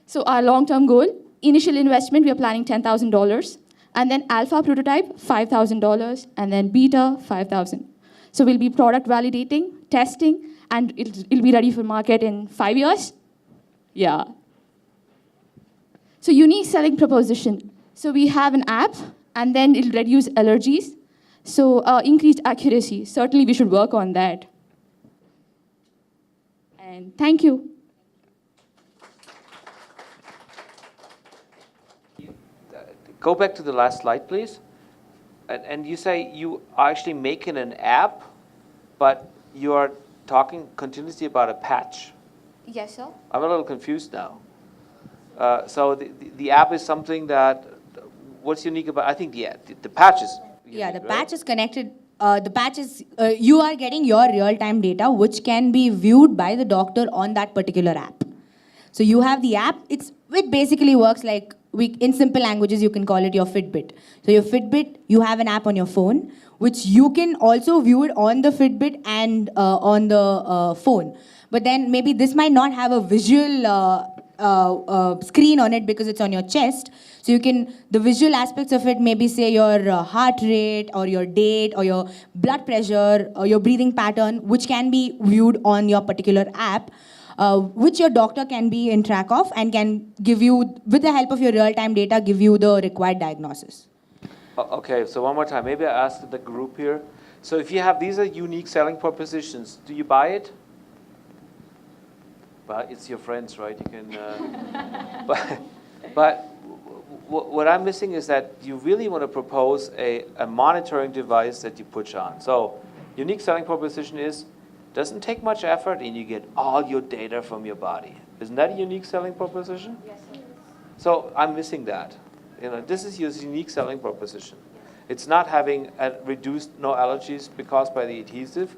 So our long-term goal, initial investment, we are planning $10,000. And then alpha prototype, $5,000. And then beta, $5,000. So we'll be product validating, testing, and it'll be ready for market in 5 years. Yeah. So unique selling proposition. So we have an app, and then it'll reduce allergies. So increased accuracy. Certainly we should work on that. And thank you. Go back to the last slide, please. And you say you are actually making an app, but you are talking continuously about a patch. Yes, sir. I'm a little confused now. So the app is something that, what's unique about, I think the patch is unique, Yeah, the right? patch is connected. The patch is, you are getting your real-time data, which can be viewed by the doctor on that particular app. So you have the app. It basically works like, in simple languages, you can call it your Fitbit. So your Fitbit, you have an app on your phone, which you can also view it on the Fitbit and on the phone. But then maybe this might not have a visual screen on it because it's on your chest. So you can, the visual aspects of it, maybe say your heart rate or your date or your blood pressure or your breathing pattern, which can be viewed on your particular app, which your doctor can be in track of and can give you, with the help of your real-time data, give you the required diagnosis. Okay, so one more time. Maybe I asked the group here. So if you have, these are unique selling propositions, do you buy it? Well, it's your friends, right? You can, but what I'm missing is that you really want to propose a monitoring device that you push on. So unique selling proposition is, doesn't take much effort and you get all your data from your body. Isn't that a unique selling proposition? Yes, sir. So I'm missing that. You know, this is your unique selling proposition. It's not having a reduced no allergies caused by the adhesive.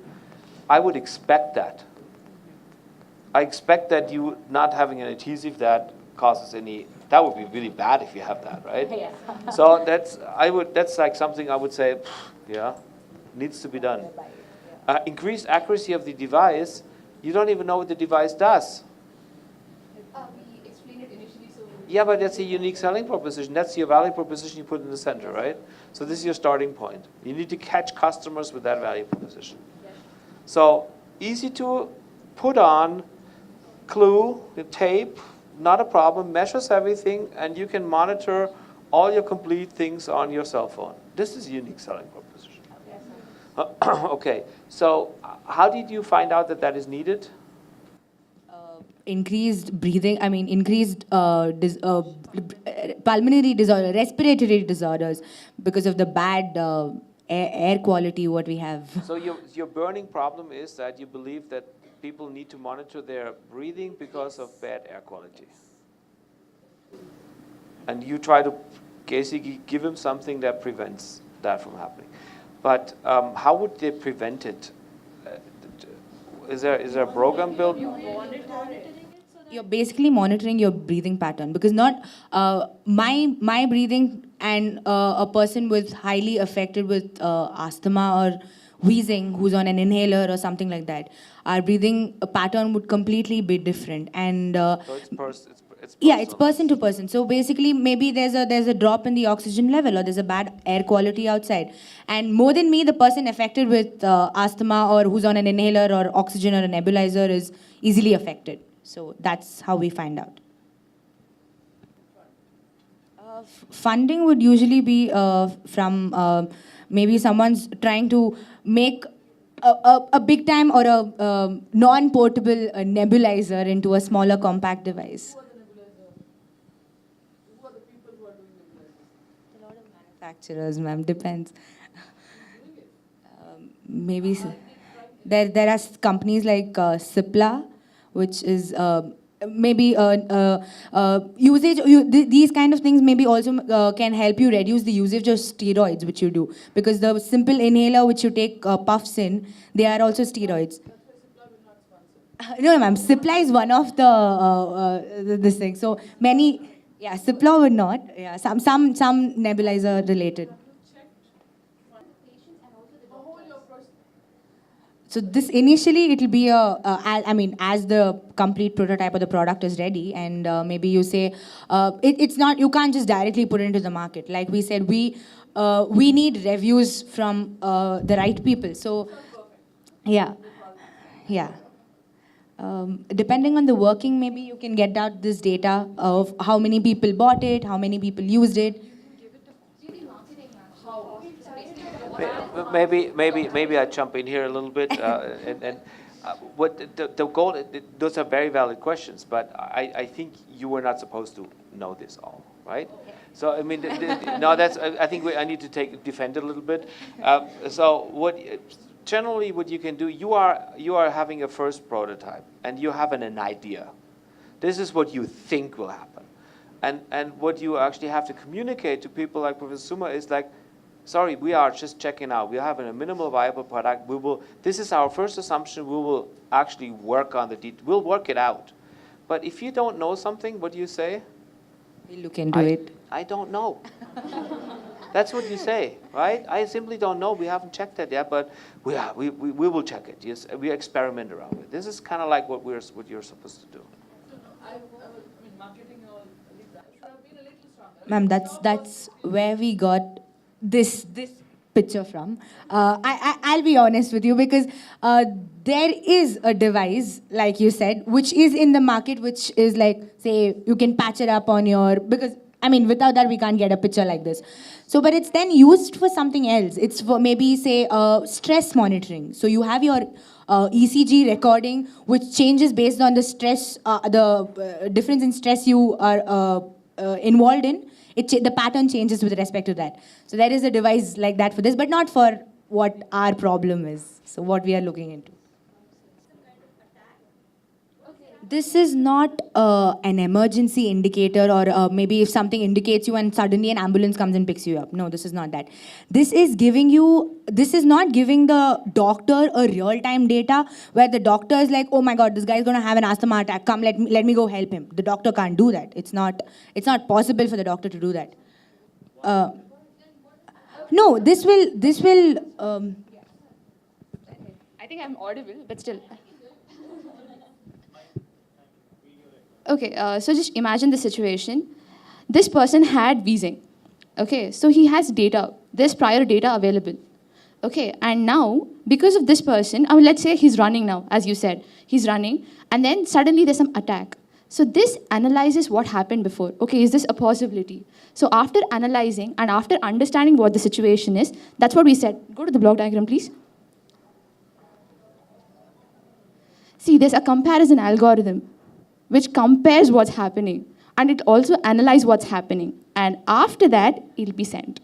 I would expect that. I expect that you not having an adhesive that causes any, that would be really bad if you have that, right? Yeah. So that's like something I would say, yeah, needs to be done. Increased accuracy of the device, you don't even know what the device does. We explained it initially, so... Yeah, but that's a unique selling proposition. That's your value proposition you put in the center, right? So this is your starting point. You need to catch customers with that value proposition. Yes. So easy to put on, glue, the tape, not a problem, measures everything, and you can monitor all your complete things on your cell phone. This is a unique selling proposition. Okay, so how did you find out that that is needed? Increased breathing, increased pulmonary disorder, respiratory disorders because of the bad air quality what we have. So your burning problem is that you believe that people need to monitor their breathing because of bad air quality. And you try to basically give them something that prevents that from happening. But how would they prevent it? Is there a program built? Monitoring it so You're basically monitoring your breathing pattern, because not my breathing and a person with highly affected with asthma or wheezing who's on an inhaler or something like that, our breathing pattern would completely be different. And So it's yeah, it's personalized. person to person. So basically, maybe there's a drop in the oxygen level, or there's a bad air quality outside. And more than me, the person affected with asthma or who's on an inhaler or oxygen or a nebulizer is easily affected. So that's how we find out. Funding would usually be from maybe someone's trying to make a big time or a non-portable nebulizer into a smaller compact device. Manufacturers, ma'am, depends. Maybe there are companies like Cipla, which is maybe usage. These kind of things maybe also can help you reduce the usage of steroids, which you do, because the simple inhaler which you take puffs in, they are also steroids. No, ma'am. Cipla is one of this thing. So many, yeah, Cipla would not. Yeah, some nebulizer related. So this initially it will be I mean, as the complete prototype of the product is ready, and maybe you say it's not, you can't just directly put it into the market. Like we said, we need reviews from the right people. So yeah, yeah. Depending on the working, maybe you can get out this data of how many people bought it, how many people used it. Maybe I jump in here a little bit, and what the goal. Those are very valid questions, but I think you were not supposed to know this all, right? So I mean, no, that's. I think I need to defend it a little bit. So generally what you can do, you are having a first prototype, and you have an idea. This is what you think will happen, and what you actually have to communicate to people like Professor Suma is like, sorry, we are just checking out. We have a minimal viable product. This is our first assumption. We will actually work on we'll work it out. But if you don't know something, what do you say? We'll look into it. I don't know. That's what you say, right? I simply don't know. We haven't checked that yet, but we will check it. Yes, we experiment around it. This is kind of like what you're supposed to do. Ma'am, that's where we got this picture from. I'll be honest with you, because there is a device, like you said, which is in the market, which is like, say, you can patch it up on your, because I mean, without that we can't get a picture like this. So, but it's then used for something else. It's for maybe, say, stress monitoring. So you have your ECG recording, which changes based on the stress, the difference in stress you are involved in. The pattern changes with respect to that. So there is a device like that for this, but not for what our problem is. So what we are looking into. This is not an emergency indicator, or maybe if something indicates you and suddenly an ambulance comes and picks you up. No, this is not that. This is not giving the doctor a real-time data where the doctor is like, oh my God, this guy is going to have an asthma attack. Come, let me go help him. The doctor can't do that. It's not possible for the doctor to do that. No, this will. I think I'm audible, but still. Okay, so just imagine the situation. This person had wheezing. Okay, so he has data. There's prior data available. Okay, and now, because of this person, I mean, let's say he's running now, as you said. He's running, and then suddenly there's some attack. So this analyzes what happened before. Okay, is this a possibility? So after analyzing and after understanding what the situation is, that's what we said. Go to the block diagram, please. See, there's a comparison algorithm which compares what's happening, and it also analyzes what's happening. And after that, it'll be sent.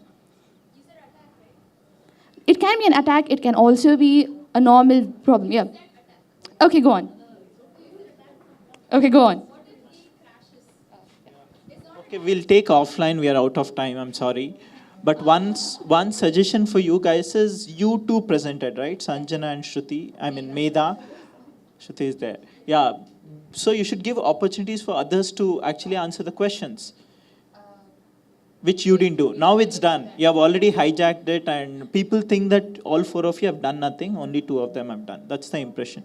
It can be an attack. It can also be a normal problem. Yeah. Okay, go on. Okay, go on. Okay, we'll take offline. We are out of time. I'm sorry. But one suggestion for you guys is you two presented, right? Sanjana and Shruti. I mean, Medha. Shruti is there. Yeah. So you should give opportunities for others to actually answer the questions, which you didn't do. Now it's done. You have already hijacked it, and people think that all 4 of you have done nothing. Only 2 of them have done. That's the impression.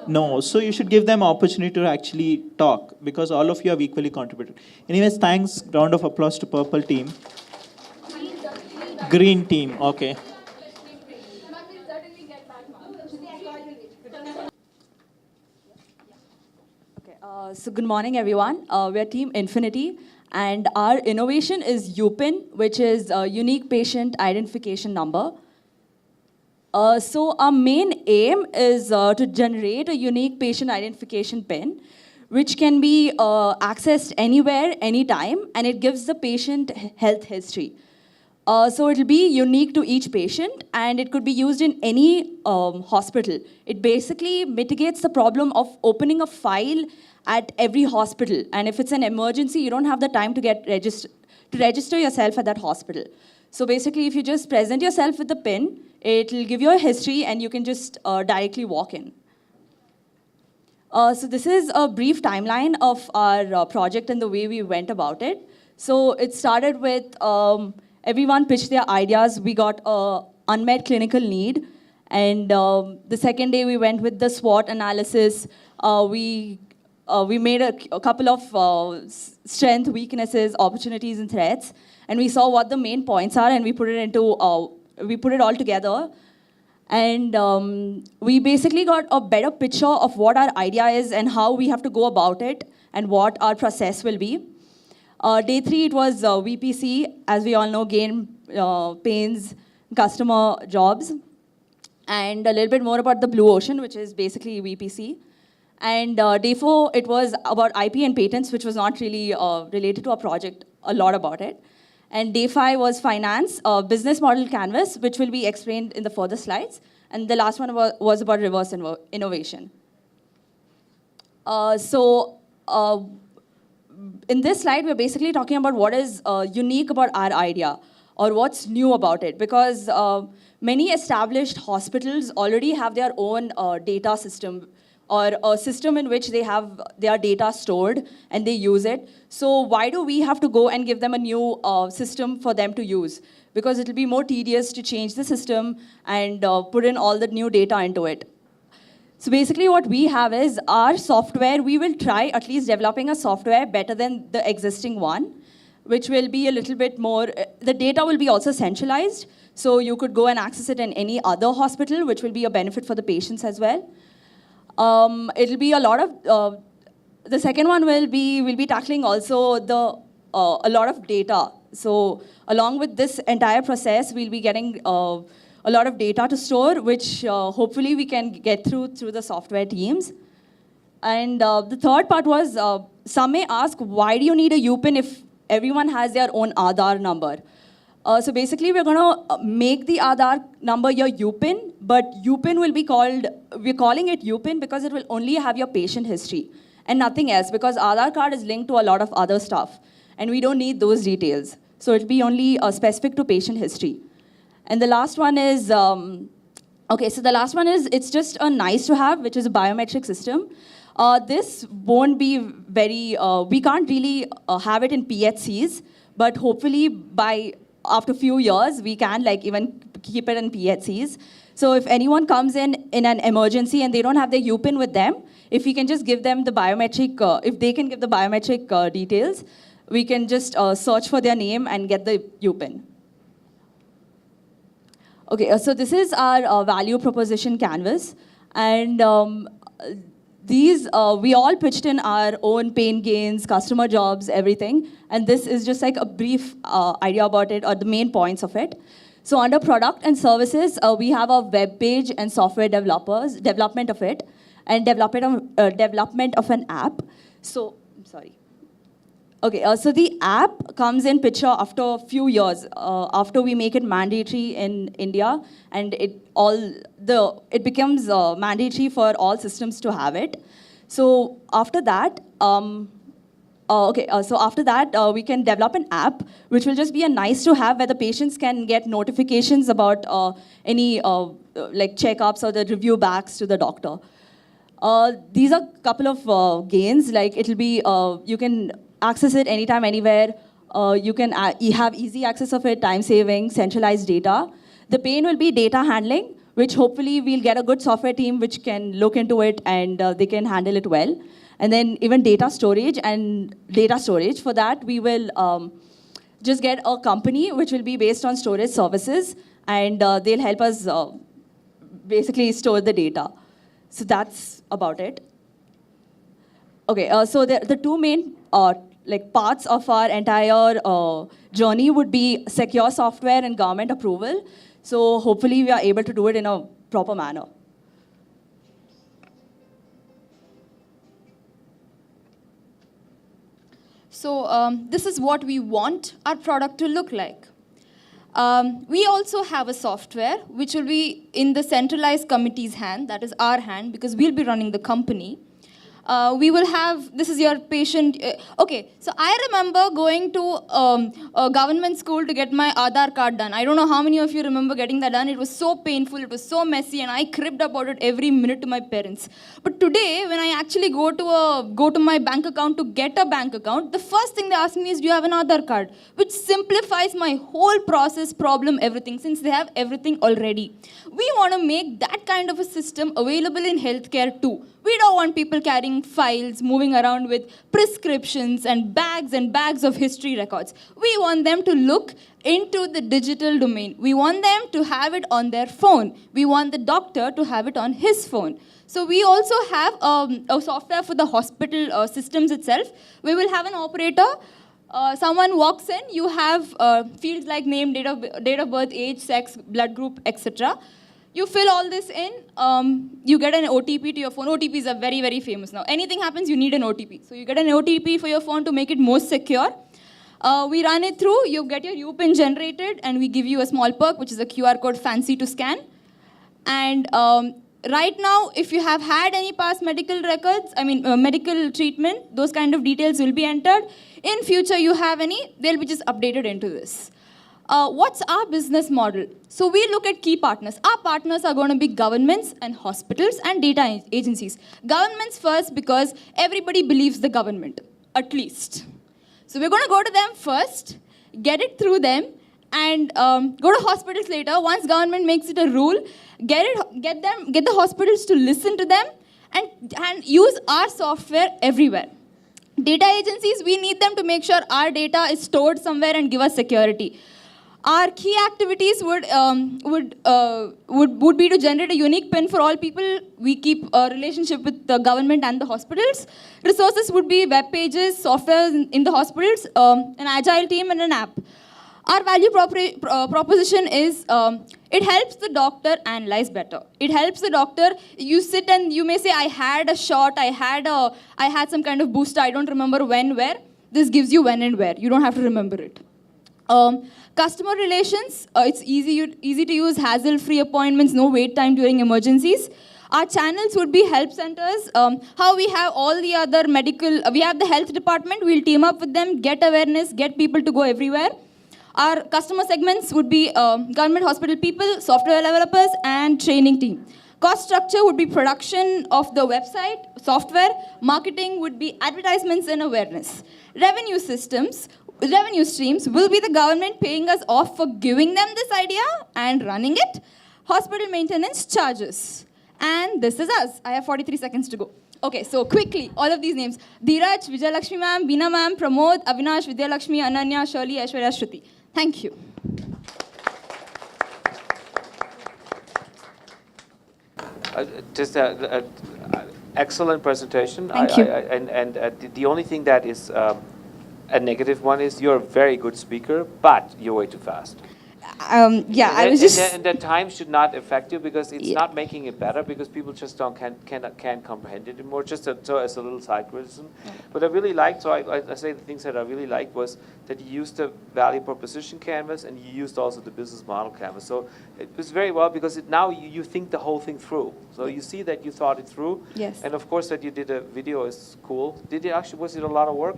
No, so you should give them opportunity to actually talk, because all of you have equally contributed. Anyways, thanks. Round of applause to purple team. Green team, okay. Okay, so good morning, everyone. We're Team Infinity, and our innovation is UPIN, which is a Unique Patient Identification Number. So our main aim is to generate a unique patient identification PIN, which can be accessed anywhere, anytime, and it gives the patient health history. So it'll be unique to each patient, and it could be used in any hospital. It basically mitigates the problem of opening a file at every hospital. And if it's an emergency, you don't have the time to register yourself at that hospital. So basically, if you just present yourself with the PIN, it'll give you a history, and you can just directly walk in. So this is a brief timeline of our project and the way we went about it. So it started with everyone pitched their ideas. We got an unmet clinical need. And the second day, we went with the SWOT analysis. We made a couple of strengths, weaknesses, opportunities, and threats. And we saw what the main points are, and we put it all together. And we basically got a better picture of what our idea is and how we have to go about it and what our process will be. Day 3, it was VPC, as we all know, gain pains, customer jobs. And a little bit more about the Blue Ocean, which is basically VPC. And day 4, it was about IP and patents, which was not really related to our project, a lot about it. And day 5 was finance, business model canvas, which will be explained in the further slides. And the last one was about reverse innovation. In this slide, we're basically talking about what is unique about our idea, or what's new about it. Because many established hospitals already have their own data system, or a system in which they have their data stored and they use it. So why do we have to go and give them a new system for them to use? Because it'll be more tedious to change the system and put in all the new data into it. So basically what we have is our software. We will try at least developing a software better than the existing one, which will be a little bit more, the data will be also centralized. So you could go and access it in any other hospital, which will be a benefit for the patients as well. It'll be a lot of, the second one will be tackling also a lot of data. So along with this entire process, we'll be getting a lot of data to store, which hopefully we can get through the software teams. And the third part was, some may ask, why do you need a UPIN if everyone has their own Aadhaar number? So basically, we're going to make the Aadhaar number your UPIN, but UPIN will be called, we're calling it UPIN because it will only have your patient history and nothing else, because Aadhaar card is linked to a lot of other stuff, and we don't need those details. So it'll be only specific to patient history. And the last one is, it's just a nice to have, which is a biometric system. This won't be very, we can't really have it in PHCs, but hopefully after a few years, we can even keep it in PHCs. So if anyone comes in an emergency and they don't have their UPIN with them, if we can just give them the biometric, if they can give the biometric details, we can just search for their name and get the UPIN. Okay, so this is our value proposition canvas. And these, we all pitched in our own pain gains, customer jobs, everything. And this is just a brief idea about it, or the main points of it. So under product and services, we have a web page and software development of it, and development of an app. So, Okay, so the app comes in picture after a few years, after we make it mandatory in India, and it becomes mandatory for all systems to have it. So after that, we can develop an app which will just be a nice to have, where the patients can get notifications about any checkups or the review backs to the doctor. These are a couple of gains. Like it'll be, you can access it anytime, anywhere. You can you have easy access of it, time saving, centralized data. The pain will be data handling, which hopefully we'll get a good software team which can look into it and they can handle it well. And then even data storage and data storage. For that, we will just get a company which will be based on storage services, and they'll help us basically store the data. So that's about it. Okay, so the two main like parts of our entire journey would be secure software and government approval. So hopefully we are able to do it in a proper manner. So this is what we want our product to look like. We also have a software which will be in the centralized committee's hand, that is our hand, because we'll be running the company. We will have, this is your patient. Okay, so I remember going to a government school to get my Aadhaar card done. I don't know how many of you remember getting that done. It was so painful, it was so messy, and I cribbed about it every minute to my parents. But today, when I actually go to my bank account to get a bank account, the first thing they ask me is, do you have an Aadhaar card? Which simplifies my whole process, problem, everything, since they have everything already. We want to make that kind of a system available in healthcare too. We don't want people carrying files, moving around with prescriptions and bags of history records. We want them to look into the digital domain. We want them to have it on their phone. We want the doctor to have it on his phone. So we also have a software for the hospital systems itself. We will have an operator. Someone walks in, you have fields like name, date of birth, age, sex, blood group, etc. You fill all this in, you get an OTP to your phone. OTPs are very, very famous now. Anything happens, you need an OTP. So you get an OTP for your phone to make it more secure. We run it through, you get your UPIN generated, and we give you a small perk, which is a QR code fancy to scan. And right now, if you have had any past medical records, medical treatment, those kind of details will be entered. In future, you have any, they'll be just updated into this. What's our business model? So we look at key partners. Our partners are going to be governments and hospitals and data agencies. Governments first, because everybody believes the government, at least. So we're going to go to them first, get it through them, and go to hospitals later. Once government makes it a rule, get the hospitals to listen to them and use our software everywhere. Data agencies, we need them to make sure our data is stored somewhere and give us security. Our key activities would be to generate a unique PIN for all people. We keep a relationship with the government and the hospitals. Resources would be web pages, software in the hospitals, an agile team, and an app. Our value proposition is, it helps the doctor analyze better. It helps the doctor, you sit and you may say, I had a shot, I had some kind of booster, I don't remember when, where. This gives you when and where. You don't have to remember it. Customer relations, it's easy to use, hassle-free appointments, no wait time during emergencies. Our channels would be help centers. How we have all the other medical, we have the health department, we'll team up with them, get awareness, get people to go everywhere. Our customer segments would be government hospital people, software developers, and training team. Cost structure would be production of the website, software. Marketing would be advertisements and awareness. Revenue streams will be the government paying us off for giving them this idea and running it. Hospital maintenance charges. And this is us. I have 43 seconds to go. Okay, so quickly, all of these names. Dheeraj, Vijayalakshmi ma'am, Beena ma'am, Pramod, Avinash, Vidyalakshmi, Ananya, Shirley, Aishwarya, Shruti. Thank you. Just an excellent presentation. Thank you. And the only thing that is a negative one is you're a very good speaker, but you're way too fast. Yeah, I was just... And the time should not affect you, because it's not making it better, because people just can't comprehend it anymore, just so as a little side criticism. What I really liked, so I say the things that I really liked was that you used the value proposition canvas and you used also the business model canvas. So it was very well, because now you think the whole thing through. So you see that you thought it through. Yes. And of course that you did a video is cool. Was it a lot of work?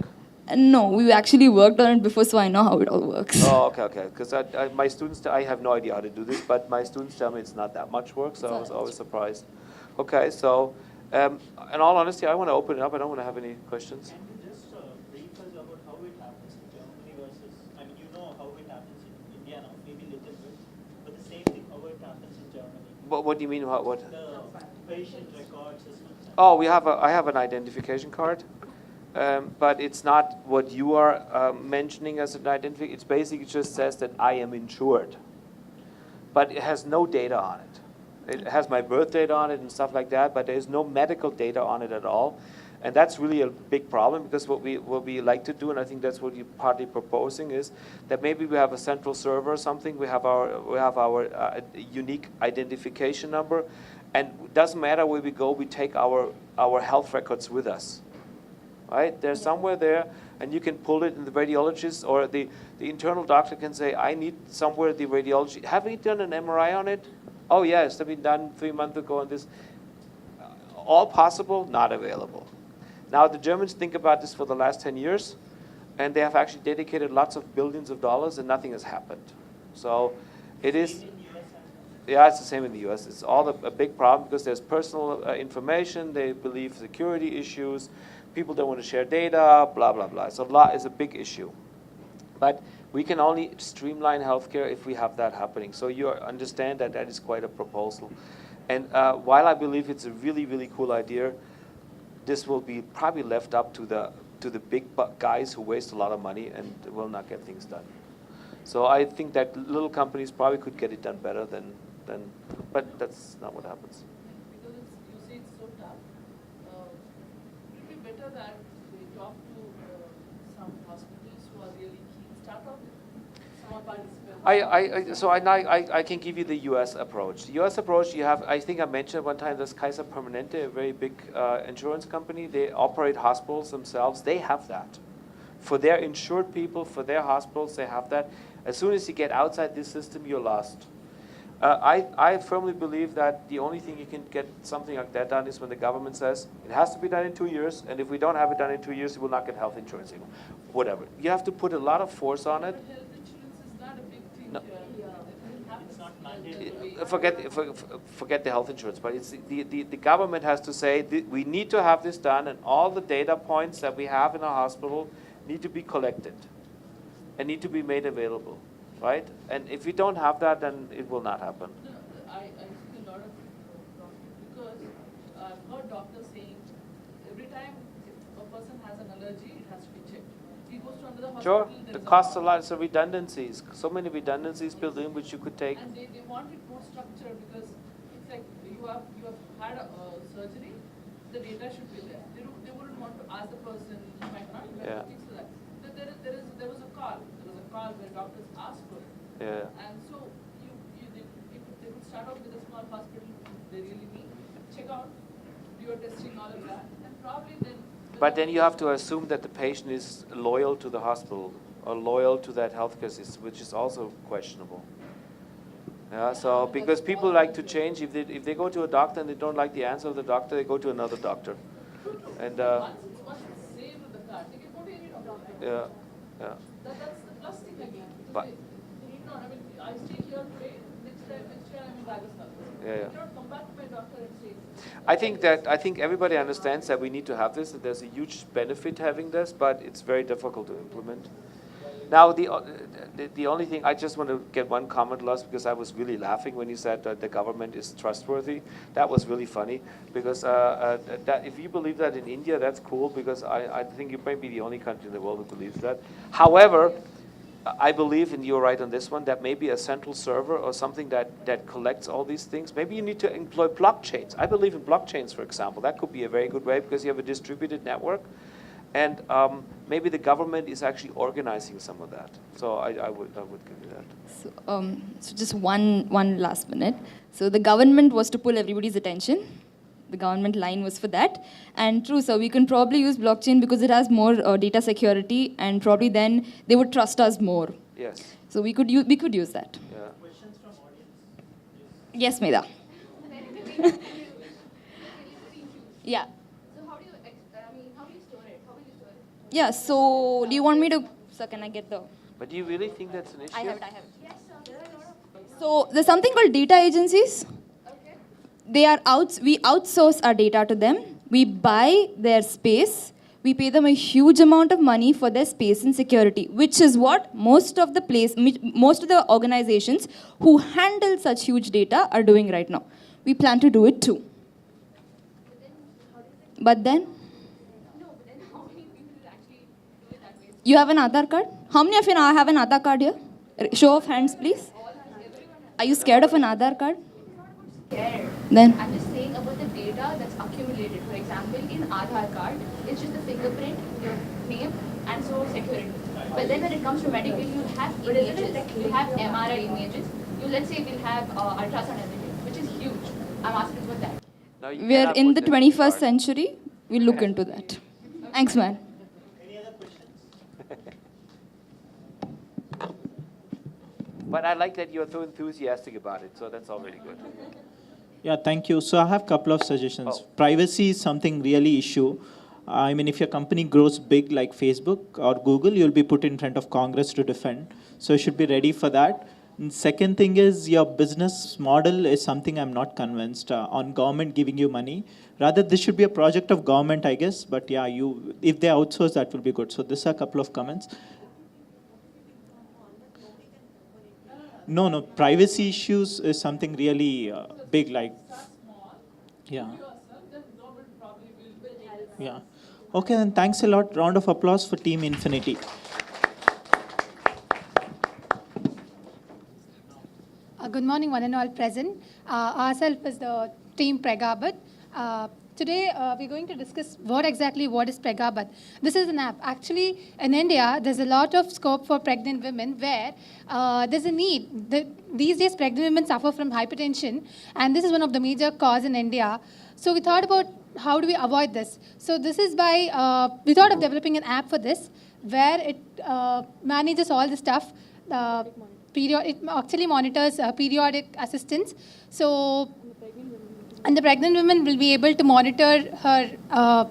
No, we actually worked on it before, so I know how it all works. Oh, okay. Because my students, I have no idea how to do this, but my students tell me it's not that much work, so I was always surprised. Okay, so In all honesty, I want to open it up. I don't want to have any questions. Can you just brief us about how it happens in Germany versus, I mean, you know how it happens in India now, maybe a little bit, but the same thing, how it happens in Germany? What do you mean? What? The patient record systems. Oh, I have an identification card, but it's not what you are mentioning as an identification. It basically just says that I am insured, but it has no data on it. It has my birth date on it and stuff like that, but there's no medical data on it at all. And that's really a big problem, because what we like to do, and I think that's what you're partly proposing, is that maybe we have a central server or something. We have our unique identification number, and it doesn't matter where we go. We take our health records with us, right? They're somewhere there, and you can pull it, and the radiologist or the internal doctor can say, I need somewhere the radiology. Have we done an MRI on it? Oh yes, that's been done 3 months ago on this. All possible, not available. Now the Germans think about this for the last 10 years, and they have actually dedicated lots of billions of dollars, and nothing has happened. So it is, yeah, it's the same in the US. It's all a big problem, because there's personal information, they believe security issues, people don't want to share data, blah, blah, blah. So it's a big issue. But we can only streamline healthcare if we have that happening. So you understand that that is quite a proposal. And while I believe it's a really, really cool idea, this will be probably left up to the big guys who waste a lot of money and will not get things done. So I think that little companies probably could get it done better than but that's not what happens. Because you say it's so tough, it would be better that they talk to some hospitals who are really keen, start off with some participants. I can give you the U.S. approach. The U.S. approach, you have, I think I mentioned one time, this Kaiser Permanente, a very big insurance company. They operate hospitals themselves. They have that. For their insured people, for their hospitals, they have that. As soon as you get outside this system, you're lost. I firmly believe that the only thing you can get something like that done is when the government says it has to be done in 2 years, and if we don't have it done in 2 years, we will not get health insurance anymore. Whatever. You have to put a lot of force on it. But health insurance is not a big thing No. here. It's not mandated. Forget the health insurance, but it's the government has to say we need to have this done, and all the data points that we have in our hospital need to be collected and need to be made available, right? And if we don't have that, then it will not happen. No, I see a lot of problems because I've heard doctors saying every time if a person has an allergy, it has to be checked. He goes to another hospital. Sure, there it is costs a lot. So redundancies, so many redundancies built in, which you could take. And they want it more structured because it's like you have had a surgery, the data should be there. They wouldn't want to ask the person, you might not remember things like that. But there was a call where doctors asked for it. Yeah. And so they could start off with a small hospital they really need, check out, do your testing, all of that, and probably then. But then you have to assume that the patient is loyal to the hospital or loyal to that healthcare system, which is also questionable. Yeah, so because people like to change, if they go to a doctor and they don't like the answer of the doctor, they go to another doctor. And Once it's saved with the card, they can go to any doctor. yeah. That's the plus thing again. But- They need not, I mean, I stay here today, next year I'm in Rajasthan. Yeah. I cannot come back to my doctor and say. I think everybody understands that we need to have this, that there's a huge benefit having this, but it's very difficult to implement. Now, the only thing, I just want to get one comment last, because I was really laughing when you said that the government is trustworthy. That was really funny, because that if you believe that in India, that's cool, because I think you may be the only country in the world who believes that. However, I believe, and you're right on this one, that maybe a central server or something that collects all these things, maybe you need to employ blockchains. I believe in blockchains, for example. That could be a very good way, because you have a distributed network. And maybe the government is actually organizing some of that. So I would give you that. So just one last minute. So the government was to pull everybody's attention. The government line was for that. And true, so we can probably use blockchain because it has more data security, and probably then they would trust us more. Yes. So we could use that. Yeah. Questions from audience? Yes, Meda. Yeah. So how do you store it? How will you store it? Yeah, so do you want me to, so can I get the, But do you really think that's an issue? I have it. So there's something called data agencies. we outsource our data to them. We buy their space. We pay them a huge amount of money for their space and security, which is what most of the organizations who handle such huge data are doing right now. We plan to do it too. But then? You have an Aadhaar card? How many of you now have an Aadhaar card here? Show of hands, please. Are you scared of an Aadhaar card? Scared. Then? I'm just saying about the data that's accumulated. For example, in Aadhaar card, it's just the fingerprint, your name, and so security. But then when it comes to medical, you have images, you have MRI images. Let's say we'll have ultrasound everything, which is huge. I'm asking for that. Now you We are cannot in put the them in 21st card. century. We'll look into that. Thanks, man. But I like that you're so enthusiastic about it, so that's already good. Yeah, thank you. So I have a couple of suggestions. Oh. Privacy is something really issue. I mean, if your company grows big like Facebook or Google, you'll be put in front of Congress to defend. So you should be ready for that. And second thing is your business model is something I'm not convinced on government giving you money. Rather, this should be a project of government, I guess. But yeah, if they outsource, that will be good. So these are a couple of comments. No, privacy issues is something really big, like, yeah. Yeah. Okay, then thanks a lot. Round of applause for Team Infinity. Good morning, one and all present. Ourselves is the team Pregabhat. Today, we're going to discuss what is Pregabhat. This is an app. Actually, in India, there's a lot of scope for pregnant women where there's a need. These days, pregnant women suffer from hypertension, and this is one of the major causes in India. So we thought about how do we avoid this. So this is by, we thought of developing an app for this, where it manages all the stuff. It actually monitors periodic assistance. So, and the pregnant woman will be able to monitor her.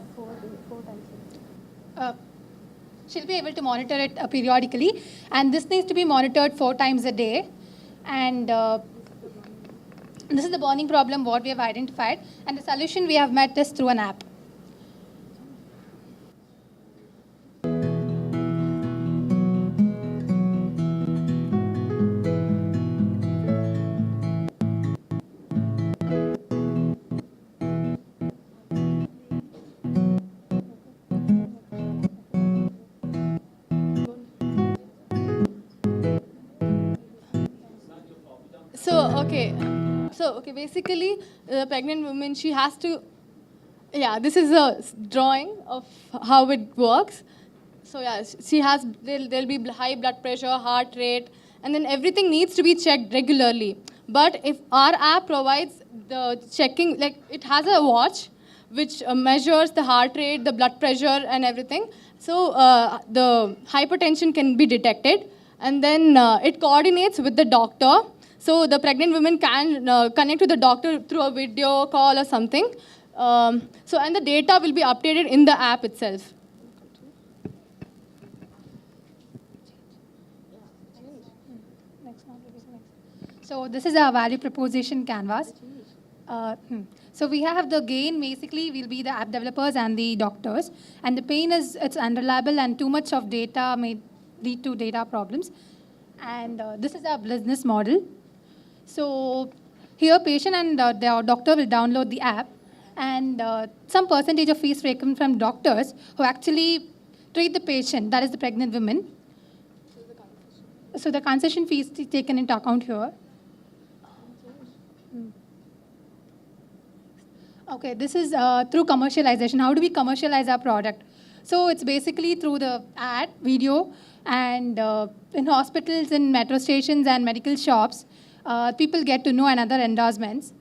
She'll be able to monitor it periodically, and this needs to be monitored 4 times a day. And this is the burning problem what we have identified, and the solution we have met is through an app. Okay, basically, the pregnant woman, she has to, this is a drawing of how it works. So yeah, there'll be high blood pressure, heart rate, and then everything needs to be checked regularly. But if our app provides the checking, like it has a watch which measures the heart rate, the blood pressure, and everything. So the hypertension can be detected, and then it coordinates with the doctor. So the pregnant woman can connect to the doctor through a video call or something. And the data will be updated in the app itself. So this is our value proposition canvas. So we have the gain, basically, will be the app developers and the doctors. And the pain is it's unreliable, and too much of data may lead to data problems. And this is our business model. So here, patient and the doctor will download the app, and some percentage of fees taken from doctors who actually treat the patient, that is the pregnant women. So the concession fees taken into account here. Okay, this is through commercialization. How do we commercialize our product? So it's basically through the ad, video, and in hospitals, in metro stations, and medical shops. People get to know another endorsements.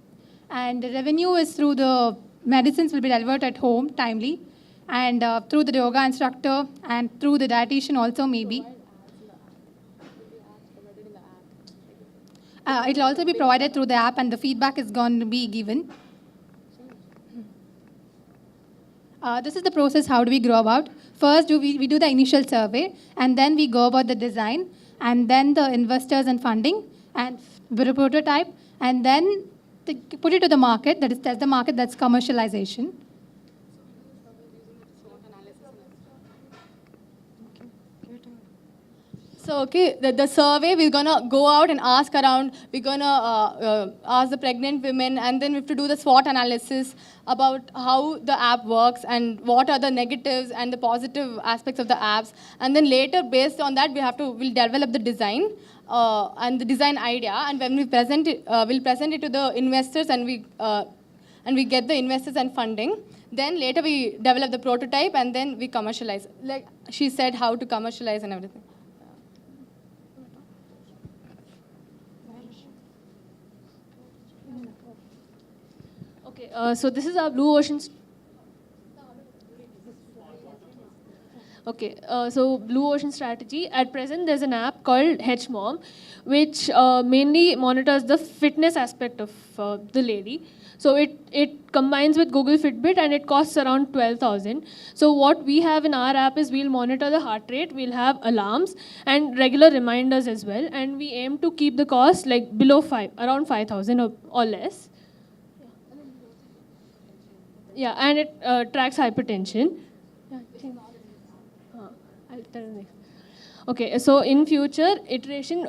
And the revenue is through the medicines will be delivered at home timely, and through the yoga instructor, and through the dietitian also maybe. It will also be provided through the app, and the feedback is going to be given. This is the process, how do we go about. First, we do the initial survey, and then we go about the design, and then the investors and funding, and the prototype, and then put it to the market, that is test the market, that's commercialization. So, okay, the survey, we're going to go out and ask around. We're going to ask the pregnant women, and then we have to do the SWOT analysis about how the app works and what are the negatives and the positive aspects of the apps. And then later, based on that, we'll develop the design and the design idea. And when we present it, we'll present it to the investors, and we get the investors and funding. Then later, we develop the prototype, and then we commercialize. Like she said, how to commercialize and everything. Okay, so this is our Blue Ocean. Okay, so Blue Ocean strategy. At present, there's an app called HMOM, which mainly monitors the fitness aspect of the lady. So it combines with Google Fitbit, and it costs around 12,000. So what we have in our app is we'll monitor the heart rate, we'll have alarms and regular reminders as well, and we aim to keep the cost like below around 5,000 or less. Yeah, and it tracks hypertension. Yeah, I'll tell you next. Okay, so in future iteration,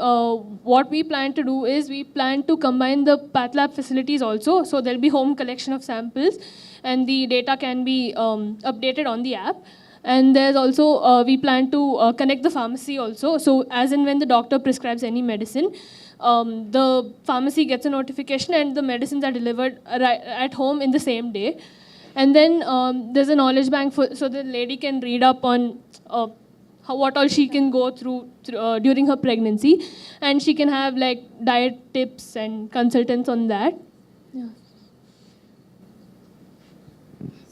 what we plan to do is we plan to combine the path lab facilities also. So there'll be home collection of samples, and the data can be updated on the app. And there's also, we plan to connect the pharmacy also. So as and when the doctor prescribes any medicine, the pharmacy gets a notification, and the medicines are delivered at home in the same day. And then there's a knowledge bank so the lady can read up on what all she can go through during her pregnancy, and she can have like diet tips and consultants on that. Yeah.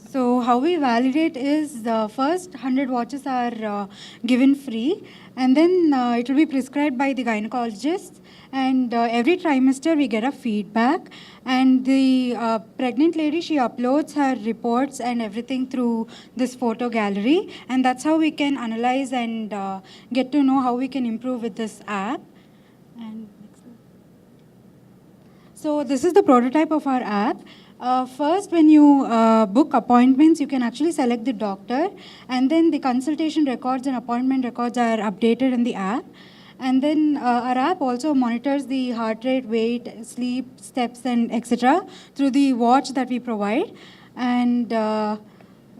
So how we validate is the first 100 watches are given free, and then it will be prescribed by the gynecologist. And every trimester we get a feedback, and the pregnant lady, she uploads her reports and everything through this photo gallery, and that's how we can analyze and get to know how we can improve with this app. And so this is the prototype of our app. First, when you book appointments, you can actually select the doctor, and then the consultation records and appointment records are updated in the app. And then our app also monitors the heart rate, weight, sleep, steps, and etc. through the watch that we provide. And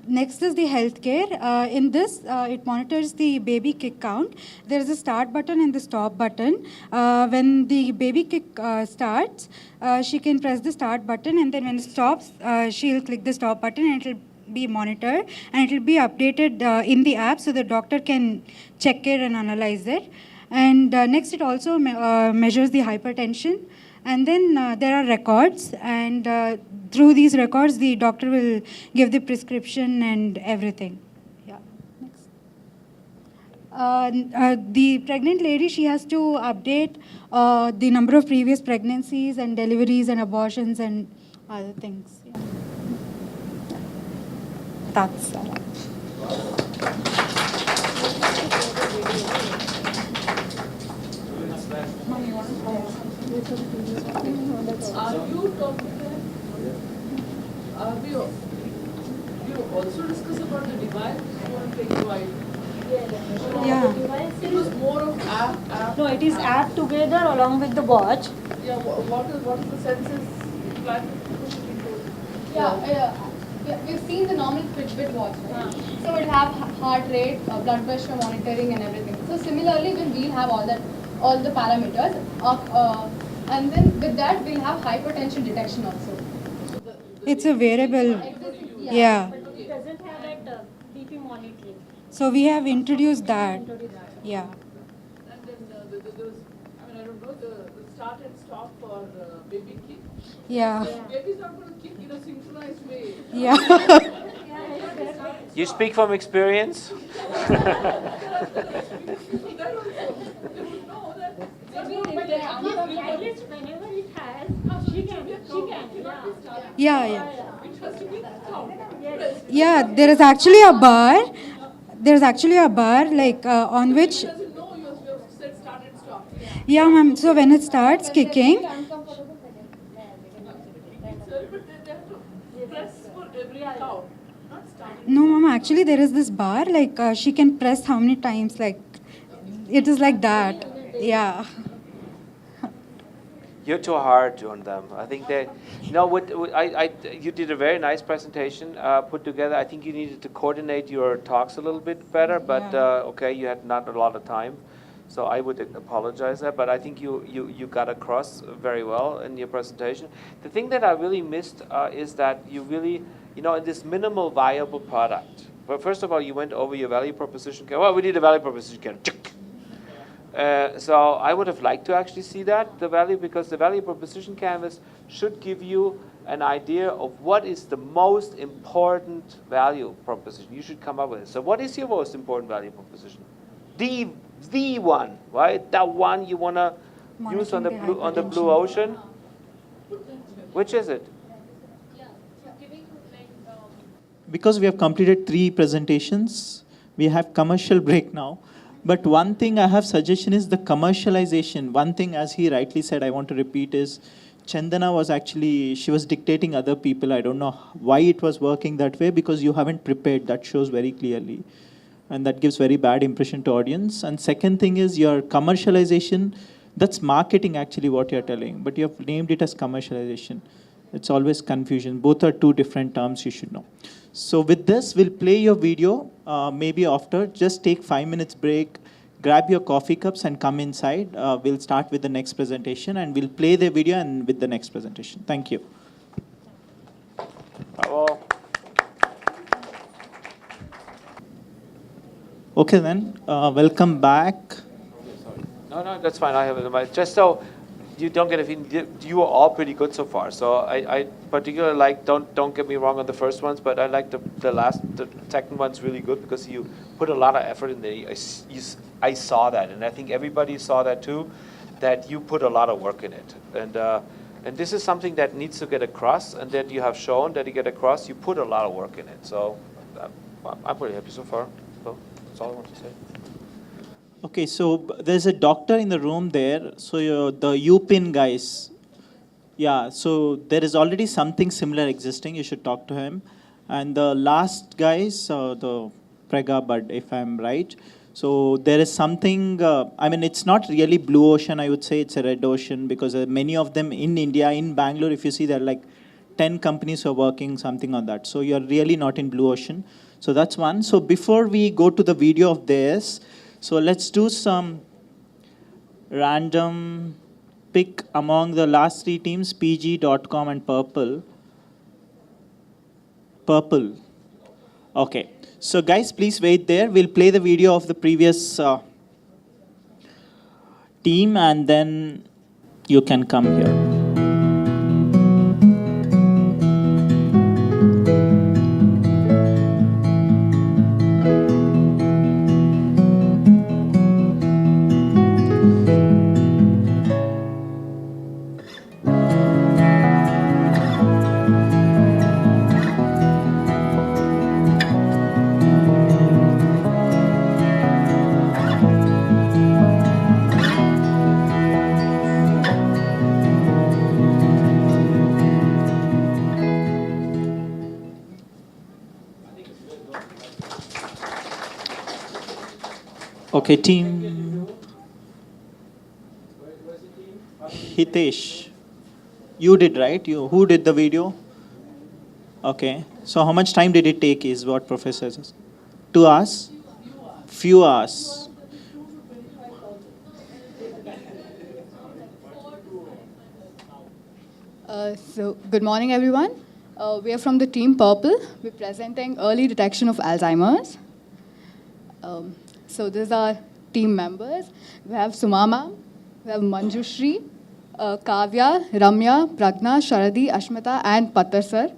next is the healthcare. In this, it monitors the baby kick count. There is a start button and the stop button. When the baby kick starts, she can press the start button, and then when it stops, she'll click the stop button, and it will be monitored, and it will be updated in the app so the doctor can check it and analyze it. And next, it also measures the hypertension. And then there are records, and through these records, the doctor will give the prescription and everything. Yeah. Next. The pregnant lady, she has to update the number of previous pregnancies and deliveries and abortions and other things. Yeah. That's Are you talking we also discuss about the device? You want to take wide? Yeah. It was more of app. No, it is app together along with the watch. Yeah, what is the senses plan to push it into? Yeah, we've seen the normal Fitbit watch, right? So we'll have heart rate, blood pressure monitoring, and everything. So similarly, we'll have all the parameters, and then with that we'll have hypertension detection also. It's a wearable. Yeah. But it doesn't have that BP monitoring. So we have introduced that. Yeah. And then there was, I don't know, the start and stop for baby kick. Yeah. Baby's not going to kick in a synchronized way. Yeah. You speak from experience? At least whenever it has, she can. Yeah. Yeah, there is actually a bar. There's actually a bar like on which. Yeah, ma'am. So when it starts kicking. every cow. Not starting. No, Mama, actually there is this bar, like she can press how many times, like it is like that. Yeah. You're too hard on them. I think they, you did a very nice presentation put together. I think you needed to coordinate your talks a little bit better, but okay, you had not a lot of time. So I would apologize there, but I think you got across very well in your presentation. The thing that I really missed is that you really, in this minimal viable product. Well, first of all, you went over your value proposition. Well, we need a value proposition. So I would have liked to actually see that, the value, because the value proposition canvas should give you an idea of what is the most important value proposition you should come up with. So what is your most important value proposition? The one, right? That one you want to use on the blue ocean? Which is it? Because we have completed 3 presentations, we have commercial break now. But one thing I have suggestion is the commercialization. One thing, as he rightly said, I want to repeat is, Chandana was actually, she was dictating other people. I don't know why it was working that way, because you haven't prepared. That shows very clearly. And that gives very bad impression to audience. And second thing is your commercialization, that's marketing actually what you're telling, but you have named it as commercialization. It's always confusion. Both are 2 different terms you should know. So with this, we'll play your video, maybe after. Just take 5 minutes break, grab your coffee cups and come inside. We'll start with the next presentation and we'll play the video and with the next presentation. Thank you. Bravo. Okay then, welcome back. No, that's fine. I have it. Just so you don't get a feeling, you are all pretty good so far. So I particularly like, don't get me wrong on the first ones, but I like the second one's really good because you put a lot of effort in there. I saw that, and I think everybody saw that too, that you put a lot of work in it. And this is something that needs to get across, and that you have shown that you get across. You put a lot of work in it. So I'm pretty happy so far. So that's all I want to say. Okay, so there's a doctor in the room there. So the UPIN guys, yeah, so there is already something similar existing. You should talk to him. And the last guys, the Prega Bud, if I'm right. So there is something, I mean, it's not really blue ocean, I would say it's a red ocean, because many of them in India, in Bangalore, if you see, there are like 10 companies who are working something on that. So you're really not in blue ocean. So that's one. So before we go to the video of this, so let's do some random pick among the last 3 teams, PG.com and Purple. Purple. Okay. So guys, please wait there. We'll play the video of the previous team and then you can come here. Okay, team. Hitesh, you did, right? Who did the video? Okay. So how much time did it take is what professor says? 2 hours? Few hours. So good morning, everyone. We are from the team Purple. We're presenting early detection of Alzheimer's. So these are team members. We have Sumama, we have Manjushri, Kavya, Ramya, Pragna, Sharadi, Ashmita, and Patar sir.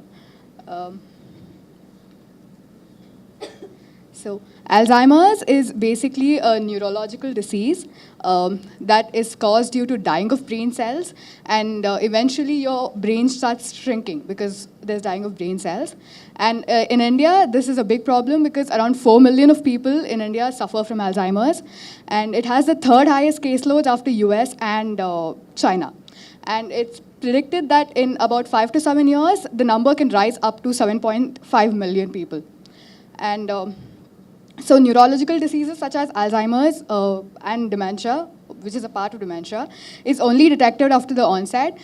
So Alzheimer's is basically a neurological disease that is caused due to dying of brain cells, and eventually your brain starts shrinking because there's dying of brain cells. And in India, this is a big problem because around 4 million of people in India suffer from Alzheimer's, and it has the 3rd highest caseload after US and China. And it's predicted that in about 5 to 7 years, the number can rise up to 7.5 million people. And so neurological diseases such as Alzheimer's and dementia, which is a part of dementia, is only detected after the onset,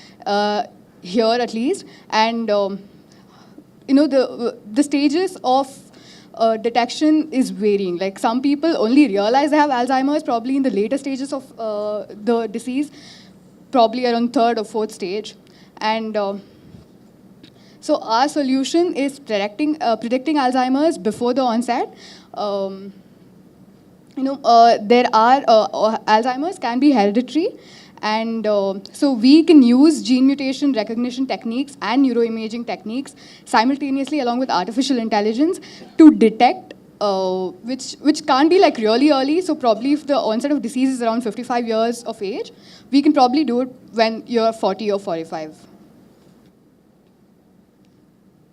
here at least. And the stages of detection is varying. Like some people only realize they have Alzheimer's probably in the later stages of the disease, probably around 3rd or 4th stage. And so our solution is predicting Alzheimer's before the onset. There are Alzheimer's can be hereditary, and so we can use gene mutation recognition techniques and neuroimaging techniques simultaneously along with artificial intelligence to detect, which can't be like really early. So probably if the onset of disease is around 55 years of age, we can probably do it when you're 40 or 45.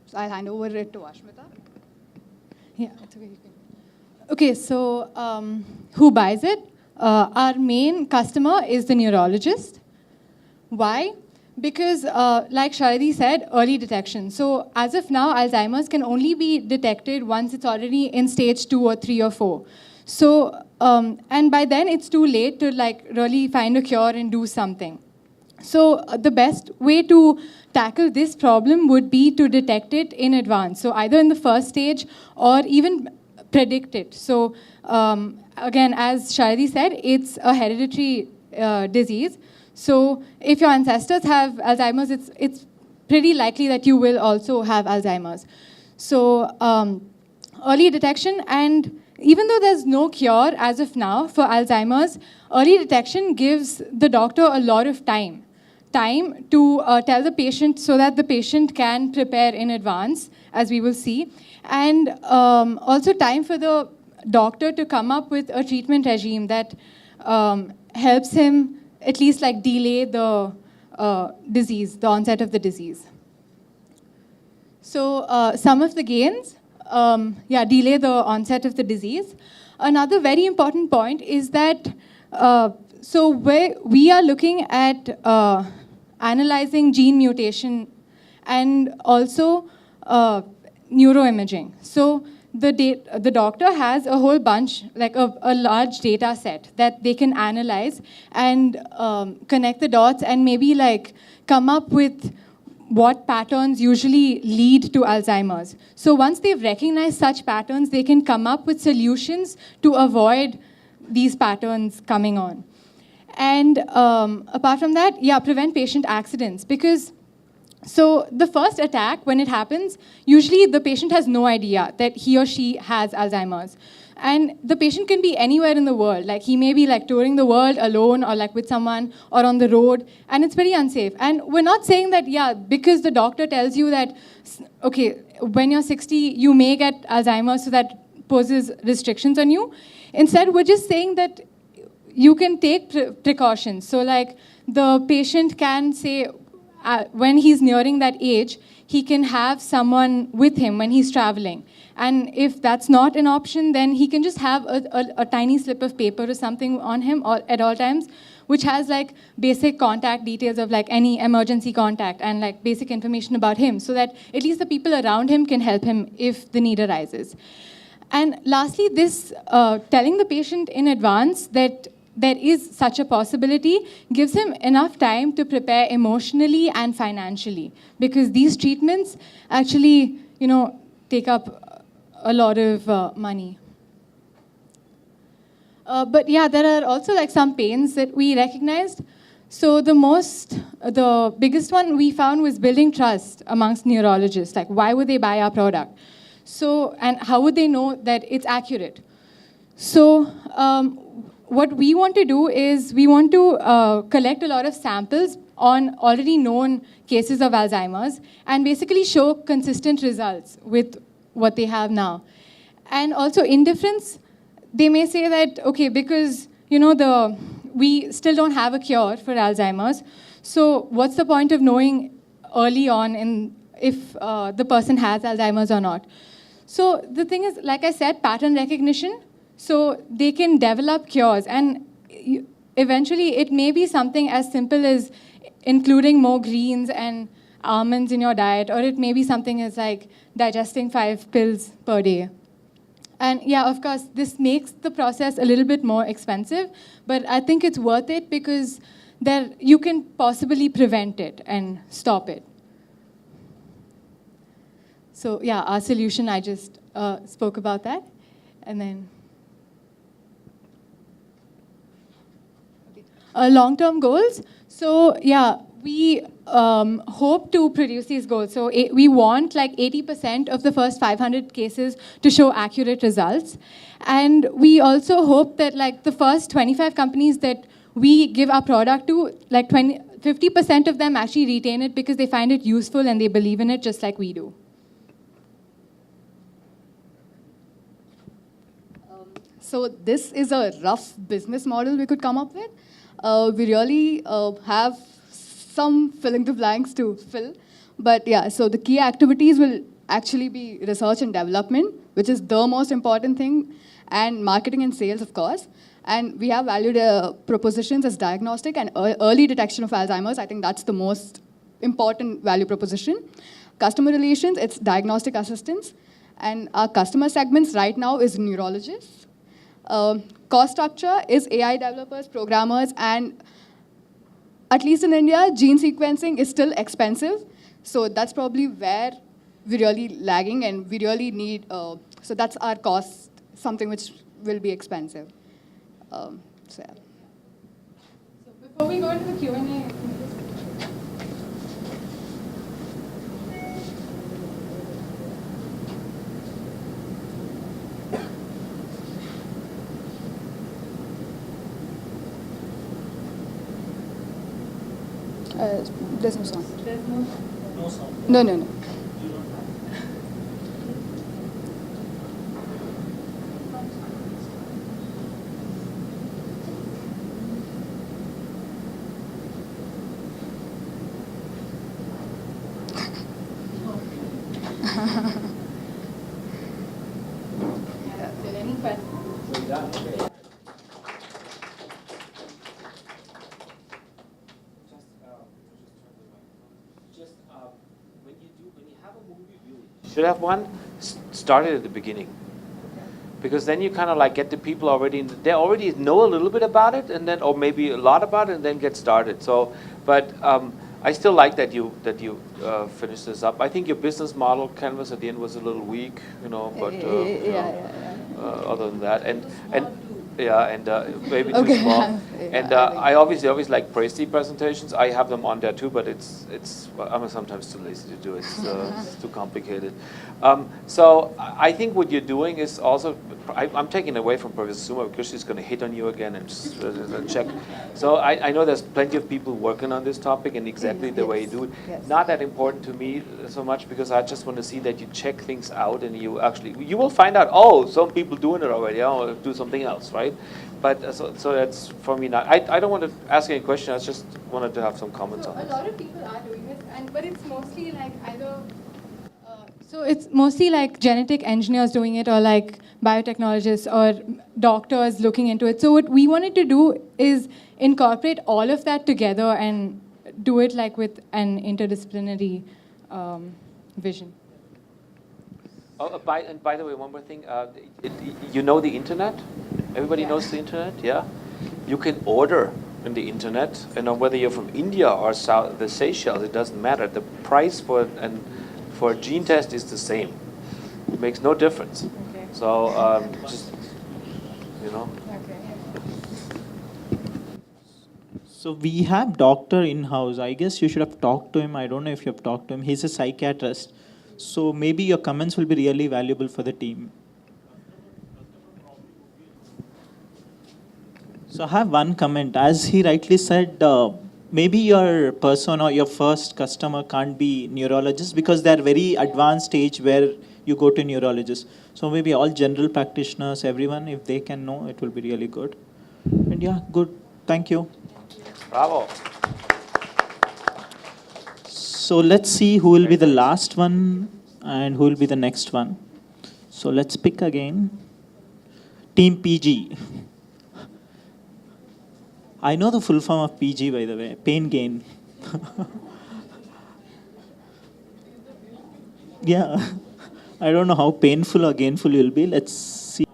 So I'll hand over it to Ashmita. Yeah, it's okay. Okay, so who buys it? Our main customer is the neurologist. Why? Because, like Sharadi said, early detection. So as of now, Alzheimer's can only be detected once it's already in stage 2 or 3 or 4. So, and by then it's too late to like really find a cure and do something. So the best way to tackle this problem would be to detect it in advance. So either in the first stage or even predict it. So again, as Sharadi said, it's a hereditary disease. So if your ancestors have Alzheimer's, it's pretty likely that you will also have Alzheimer's. So early detection, and even though there's no cure as of now for Alzheimer's, early detection gives the doctor a lot of time to tell the patient so that the patient can prepare in advance, as we will see. And also time for the doctor to come up with a treatment regime that helps him at least like delay the disease, the onset of the disease. So some of the gains, delay the onset of the disease. Another very important point is that, so we are looking at analyzing gene mutation and also neuroimaging. So the doctor has a whole bunch, like a large data set that they can analyze and connect the dots and maybe like come up with what patterns usually lead to Alzheimer's. So once they've recognized such patterns, they can come up with solutions to avoid these patterns coming on. And apart from that, prevent patient accidents. Because so the first attack, when it happens, usually the patient has no idea that he or she has Alzheimer's. And the patient can be anywhere in the world. Like he may be like touring the world alone or like with someone or on the road, and it's very unsafe. And we're not saying that, because the doctor tells you that, okay, when you're 60, you may get Alzheimer's, so that poses restrictions on you. Instead, we're just saying that you can take precautions. So like the patient can say, when he's nearing that age, he can have someone with him when he's traveling. And if that's not an option, then he can just have a tiny slip of paper or something on him at all times, which has like basic contact details of like any emergency contact and like basic information about him, so that at least the people around him can help him if the need arises. And lastly, this telling the patient in advance that there is such a possibility gives him enough time to prepare emotionally and financially, because these treatments actually, take up a lot of money. But there are also like some pains that we recognized. So the biggest one we found was building trust amongst neurologists. Like, why would they buy our product? So, and how would they know that it's accurate? So, what we want to do is we want to collect a lot of samples on already known cases of Alzheimer's and basically show consistent results with what they have now. And also indifference, they may say that, okay, because we still don't have a cure for Alzheimer's, so what's the point of knowing early on if the person has Alzheimer's or not? So the thing is, like I said, pattern recognition. So they can develop cures. And eventually it may be something as simple as including more greens and almonds in your diet, or it may be something as like digesting 5 pills per day. And yeah, of course, this makes the process a little bit more expensive, but I think it's worth it because there you can possibly prevent it and stop it. So yeah, our solution, I just spoke about that. And then long-term goals. So yeah, we hope to produce these goals. So we want like 80% of the first 500 cases to show accurate results. And we also hope that like the first 25 companies that we give our product to, like 50% of them actually retain it because they find it useful and they believe in it just like we do. So this is a rough business model we could come up with. We really have some filling the blanks to fill. But yeah, so the key activities will actually be research and development, which is the most important thing, and marketing and sales, of course. And we have valued propositions as diagnostic and early detection of Alzheimer's. I think that's the most important value proposition. Customer relations, it's diagnostic assistance. And our customer segments right now is neurologists. Cost structure is AI developers, programmers, and at least in India, gene sequencing is still expensive. So that's probably where we're really lagging and we really need, so that's our cost, something which will be expensive. So yeah. So before we go into the Q&A, There's no sound. there's no No sound. No, no, no. any questions? Should have one started at the beginning, because then you kind of like get the people already they already know a little bit about it, and then or maybe a lot about it, and then get started. So, but I still like that you finish this up. I think your business model canvas at the end was a little weak, you know, but other than that, and maybe too small. And I obviously always like praise the presentations. I have them on there too, but well, I'm sometimes too lazy to do it. It's too complicated. So I think what you're doing is also, I'm taking away from Professor Suma because she's going to hit on you again and just check. So I know there's plenty of people working on this topic and exactly the way you do it. Yes. Not that important to me so much, because I just want to see that you check things out and you will find out, oh, some people doing it already, I'll do something else, right? But so that's for me not. I don't want to ask any question. I just wanted to have some comments on A it. lot of people are doing it, but it's mostly like either. So it's mostly like genetic engineers doing it, or like biotechnologists or doctors looking into it. So what we wanted to do is incorporate all of that together and do it like with an interdisciplinary vision. Oh, by the way, one more thing. You know the internet? Everybody knows the internet, yeah? You can order in the internet, and whether you're from India or the Seychelles, it doesn't matter. The price for a gene test is the same. It makes no difference. Okay. So just, you know. So we have doctor in-house. I guess you should have talked to him. I don't know if you have talked to him. He's a psychiatrist. So maybe your comments will be really valuable for the team. So I have one comment. As he rightly said, maybe your person or your first customer can't be neurologist because they're very advanced stage where you go to neurologist. So maybe all general practitioners, everyone, if they can know, it will be really good. And yeah, good. Thank you. Bravo. So let's see who will be the last one and who will be the next one. So let's pick again. Team PG. I know the full form of PG, by the way, pain gain. Yeah, I don't know how painful or gainful you'll be. Let's see.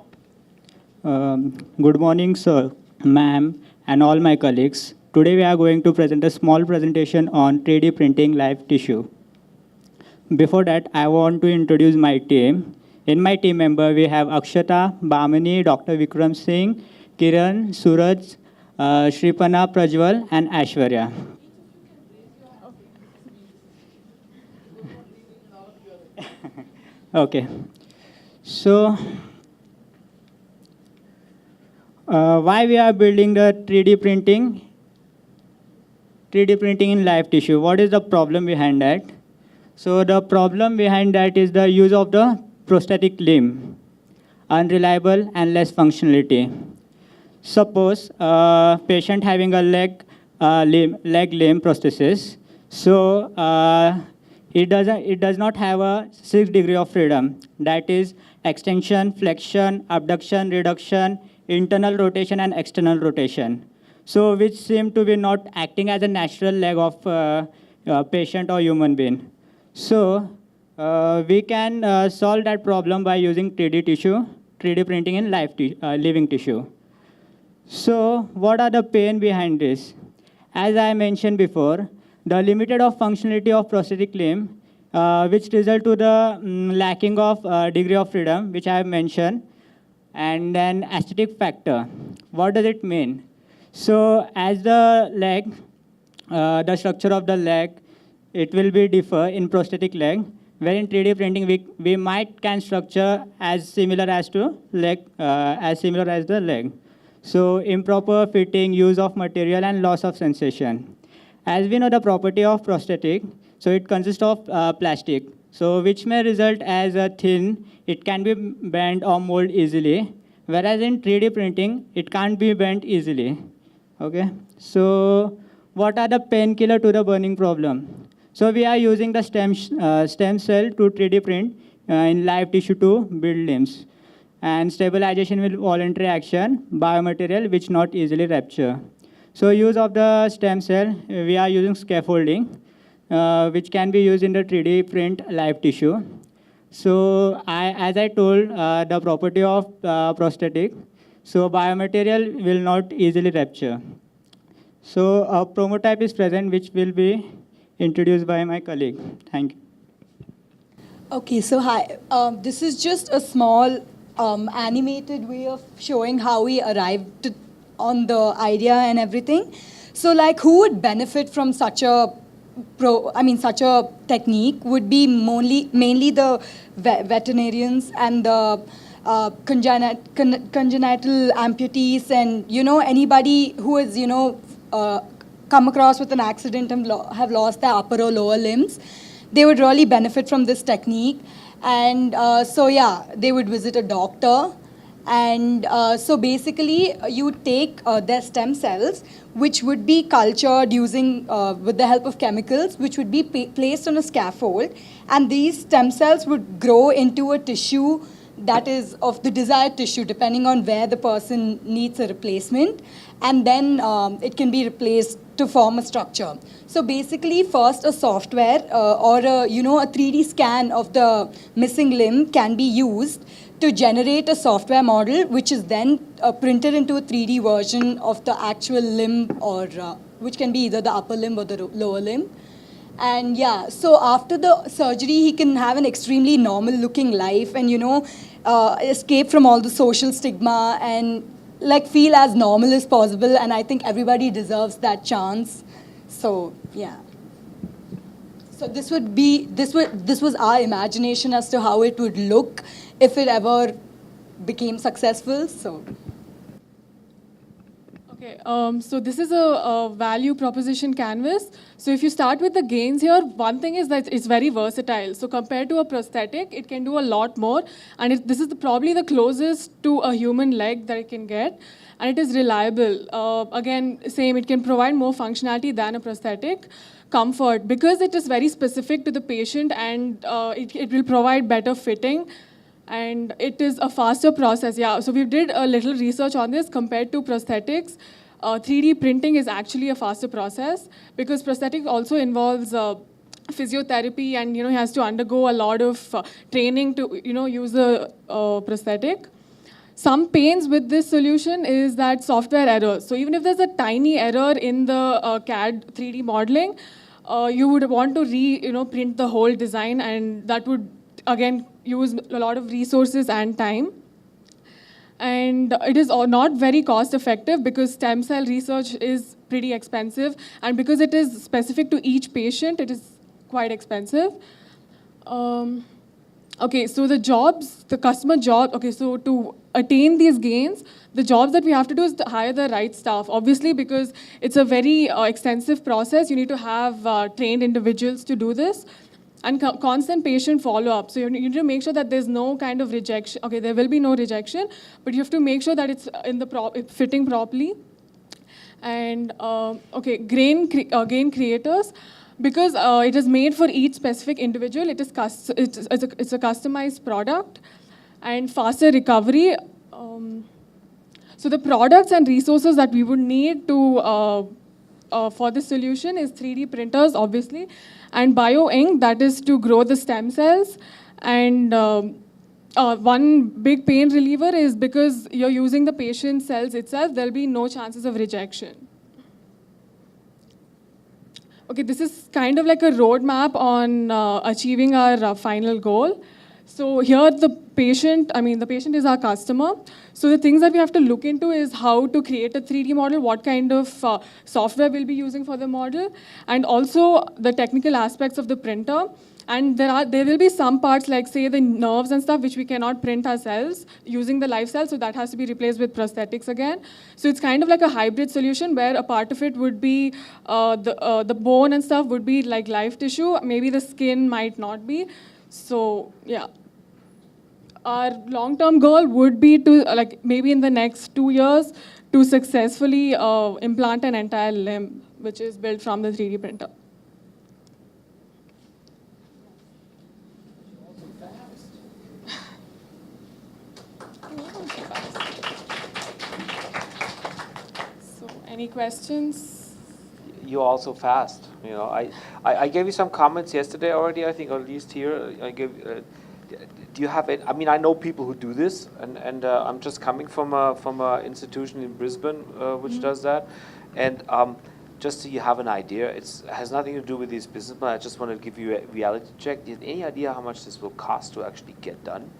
Good morning, sir, ma'am, and all my colleagues. Today we are going to present a small presentation on 3D printing live tissue. Before that, I want to introduce my team. In my team member, we have Akshata, Bhamini, Dr. Vikram Singh, Kiran, Suraj, Shripana, Prajwal, and Ashwarya. Okay. So, why we are building the 3D printing? 3D printing in live tissue. What is the problem behind that? So the problem behind that is the use of the prosthetic limb, unreliable and less functionality. Suppose a patient having a leg limb prosthesis, so it does not have a 6 degree of freedom. That is extension, flexion, abduction, reduction, internal rotation, and external rotation. So which seem to be not acting as a natural leg of a patient or human being. So we can solve that problem by using 3D tissue, 3D printing in living tissue. So what are the pain behind this? As I mentioned before, the limited of functionality of prosthetic limb, which result to the lacking of degree of freedom, which I have mentioned, and then aesthetic factor. What does it mean? So as the leg, the structure of the leg, it will be differ in prosthetic leg, where in 3D printing we might can structure as similar as to leg, as similar as the leg. So improper fitting, use of material, and loss of sensation. As we know the property of prosthetic, so it consists of plastic, so which may result as a thin, it can be bent or mold easily, whereas in 3D printing, it can't be bent easily. Okay, so what are the painkiller to the burning problem? So we are using the stem cell to 3D print in live tissue to build limbs. And stabilization with voluntary action, biomaterial which not easily rupture. So use of the stem cell, we are using scaffolding, which can be used in the 3D print live tissue. So as I told, the property of prosthetic, so biomaterial will not easily rupture. So a prototype is present, which will be introduced by my colleague. Thank you. Okay, so hi. This is just a small animated way of showing how we arrived on the idea and everything. So like who would benefit from such a such a technique would be mainly the veterinarians and the congenital amputees, and anybody who is come across with an accident and have lost their upper or lower limbs. They would really benefit from this technique. And so yeah, they would visit a doctor. And so basically, you take their stem cells, which would be cultured using, with the help of chemicals, which would be placed on a scaffold. And these stem cells would grow into a tissue that is of the desired tissue, depending on where the person needs a replacement. And then it can be replaced to form a structure. So basically, first a software or a 3D scan of the missing limb can be used to generate a software model, which is then printed into a 3D version of the actual limb, or which can be either the upper limb or the lower limb. And yeah, so after the surgery, he can have an extremely normal looking life and, escape from all the social stigma and like feel as normal as possible. And I think everybody deserves that chance. So yeah. So this was our imagination as to how it would look if it ever became successful. So. Okay, so this is a value proposition canvas. So if you start with the gains here, one thing is that it's very versatile. So compared to a prosthetic, it can do a lot more. And this is probably the closest to a human leg that it can get. And it is reliable. Again, same, it can provide more functionality than a prosthetic. Comfort, because it is very specific to the patient, and it will provide better fitting. And it is a faster process, yeah. So we did a little research on this compared to prosthetics. 3D printing is actually a faster process because prosthetic also involves physiotherapy, and he has to undergo a lot of training to use a prosthetic. Some pains with this solution is that software errors. So even if there's a tiny error in the CAD 3D modeling, you would want to print the whole design, and that would again use a lot of resources and time. And it is not very cost effective because stem cell research is pretty expensive, and because it is specific to each patient, it is quite expensive. Okay, so the customer job, okay, so to attain these gains, the jobs that we have to do is to hire the right staff. Obviously, because it's a very extensive process, you need to have trained individuals to do this. And constant patient follow-up. So you need to make sure that there's no kind of rejection. Okay, there will be no rejection, but you have to make sure that it's fitting properly. And okay, gain creators. Because it is made for each specific individual, it's a customized product. And faster recovery. So the products and resources that we would need to for this solution is 3D printers, obviously, and bio-ink, that is to grow the stem cells. And one big pain reliever is because you're using the patient's cells itself, there'll be no chances of rejection. Okay, this is kind of like a roadmap on achieving our final goal. So here the patient is our customer. So the things that we have to look into is how to create a 3D model, what kind of software we'll be using for the model, and also the technical aspects of the printer. And there will be some parts like, say, the nerves and stuff, which we cannot print ourselves using the live cell, so that has to be replaced with prosthetics again. So it's kind of like a hybrid solution where a part of it would be the bone and stuff would be like live tissue, maybe the skin might not be. So yeah, our long-term goal would be to, like, maybe in the next 2 years, to successfully implant an entire limb, which is built from the 3D printer. So, any questions? You're also fast. I gave you some comments yesterday already, I think, or at least here. I gave. Do you have any? I mean, I know people who do this, and I'm just coming from a institution in Brisbane which does that, and just so you have an idea, it has nothing to do with these business plans. I just want to give you a reality check. Do you have any idea how much this will cost to actually get done?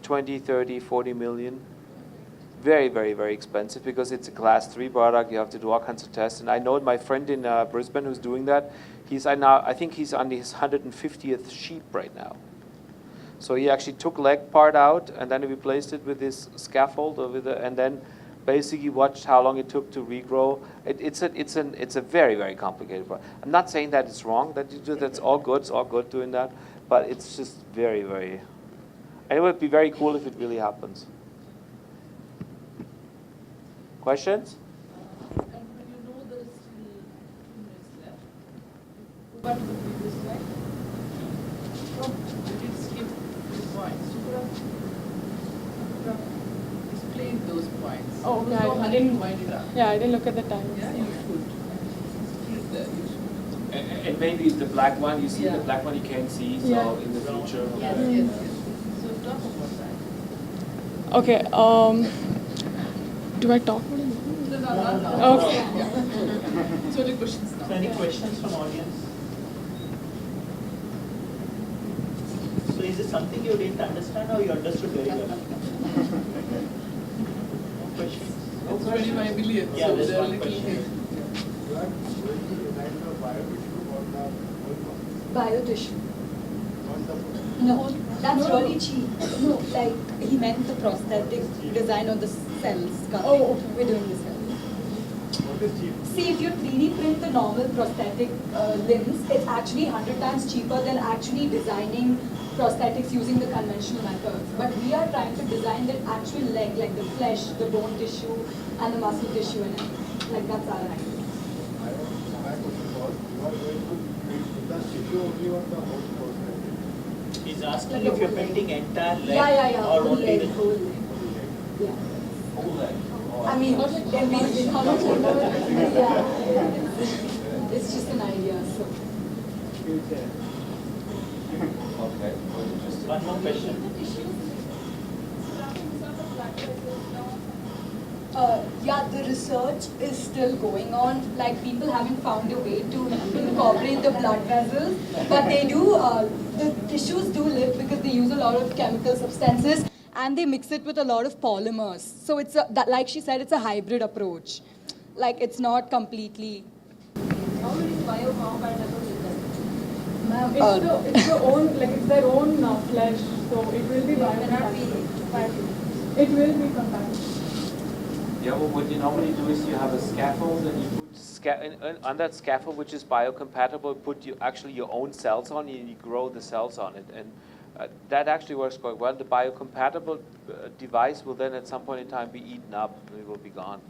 20, 30, 40 million. Very, very, very expensive because it's a class 3 product. You have to do all kinds of tests. And I know my friend in Brisbane who's doing that. I think he's on his 150th sheep right now. So he actually took leg part out and then he replaced it with this scaffold, and then basically watched how long it took to regrow. It's a very, very complicated product. I'm not saying that it's wrong that you do. That's all good. It's all good doing that, but it's just very, very. And it would be very cool if it really happens. Questions? And when you know there is still 2 minutes left, go back to the previous slide. You did skip the points. You could have explained those points. Oh, okay. No I hurry to didn't. wind it up. Yeah, I didn't look at the time. Yeah, you should. Split there, you should. And maybe the black one, you see Yeah. the black one you can't see, so Yeah. in the future. Yes, yes, yes. So talk about that. Okay. Do I talk about it? No. Okay. Yeah. So the questions now. So any questions from audience? So is it something you didn't understand or you understood very well? No questions? It's 25 million. Yeah, so there's they're one little question. Biotissue. No, that's really cheap. No, like he meant the prosthetic design of the cells. Oh, okay. We're doing the cells. See, if you 3D print the normal prosthetic limbs, it's actually 100 times cheaper than actually designing prosthetics using the conventional methods. But we are trying to design the actual leg, like the flesh, the bone tissue, and the muscle tissue in it. Like that's our idea. He's asking if you're printing entire leg Yeah, or whole only leg, the whole leg. I mean, it's just an idea. So. Okay. One more question. Yeah, the research is still going on. Like, people haven't found a way to incorporate the blood vessels, but they do. The tissues do live because they use a lot of chemical substances and they mix it with a lot of polymers. So it's like she said, it's a hybrid approach. Like, it's not completely. How many biocompatible is that? Ma'am, It's the own, like it's their own flesh, so it will be biocompatible. It will be compatible. Yeah, well, what you normally do is you have a scaffold and you put on that scaffold, which is biocompatible, put actually your own cells on it and you grow the cells on it. And that actually works quite well. The biocompatible device will then at some point in time be eaten up and it will be gone.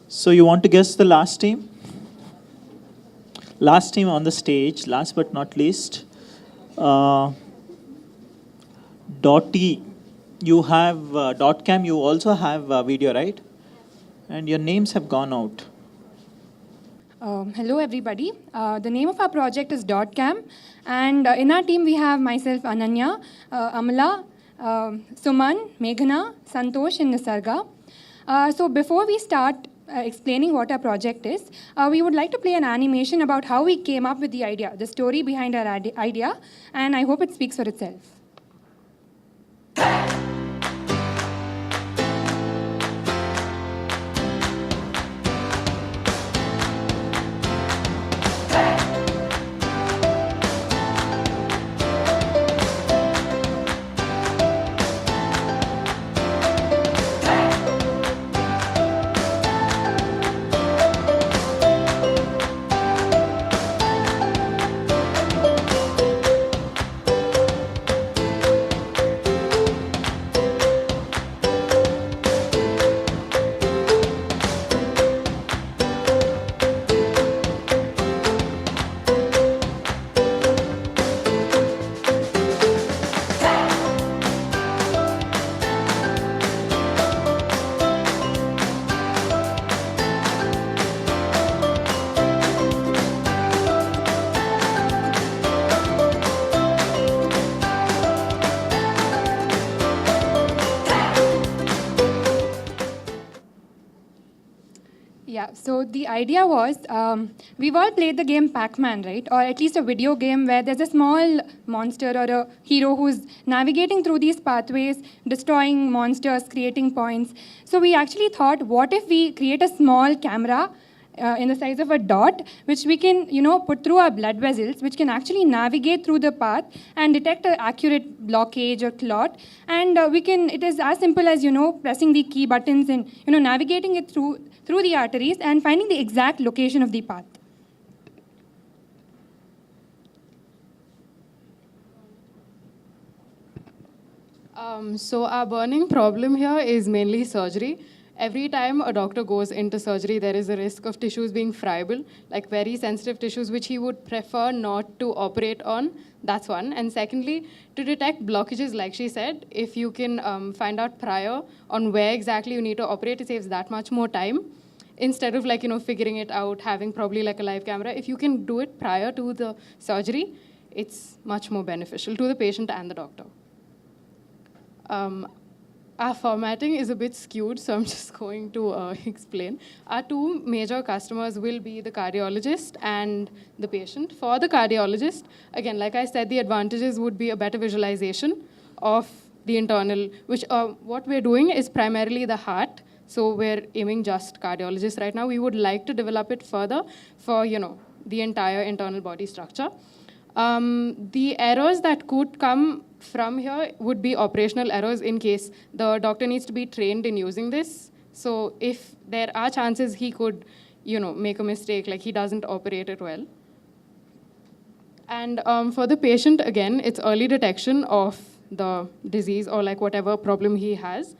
So you want to guess the last team? Last team on the stage, last but not least. Dotty, you have .cam, you also have video, right? And your names have gone out. Hello, everybody. The name of our project is .cam, and in our team we have myself, Ananya, Amala, Suman, Meghana, Santosh, and Nisarga. So before we start explaining what our project is, we would like to play an animation about how we came up with the idea, the story behind our idea, and I hope it speaks for itself. Yeah, so the idea was, we've all played the game Pac-Man, right? Or at least a video game where there's a small monster or a hero who's navigating through these pathways, destroying monsters, creating points. So we actually thought, what if we create a small camera in the size of a dot, which we can, put through our blood vessels, which can actually navigate through the path and detect an accurate blockage or clot. And it is as simple as, pressing the key buttons and, navigating it through the arteries and finding the exact location of the path. So our burning problem here is mainly surgery. Every time a doctor goes into surgery, there is a risk of tissues being friable, like very sensitive tissues, which he would prefer not to operate on. That's one. And secondly, to detect blockages, like she said, if you can find out prior on where exactly you need to operate, it saves that much more time. Instead of figuring it out, having probably like a live camera, if you can do it prior to the surgery, it's much more beneficial to the patient and the doctor. Our formatting is a bit skewed, so I'm just going to explain. Our two major customers will be the cardiologist and the patient. For the cardiologist, again, like I said, the advantages would be a better visualization of the internal, which what we're doing is primarily the heart. So we're aiming just cardiologists right now. We would like to develop it further for, the entire internal body structure. The errors that could come from here would be operational errors in case the doctor needs to be trained in using this. So if there are chances he could, make a mistake, like he doesn't operate it well. And for the patient, again, it's early detection of the disease or like whatever problem he has.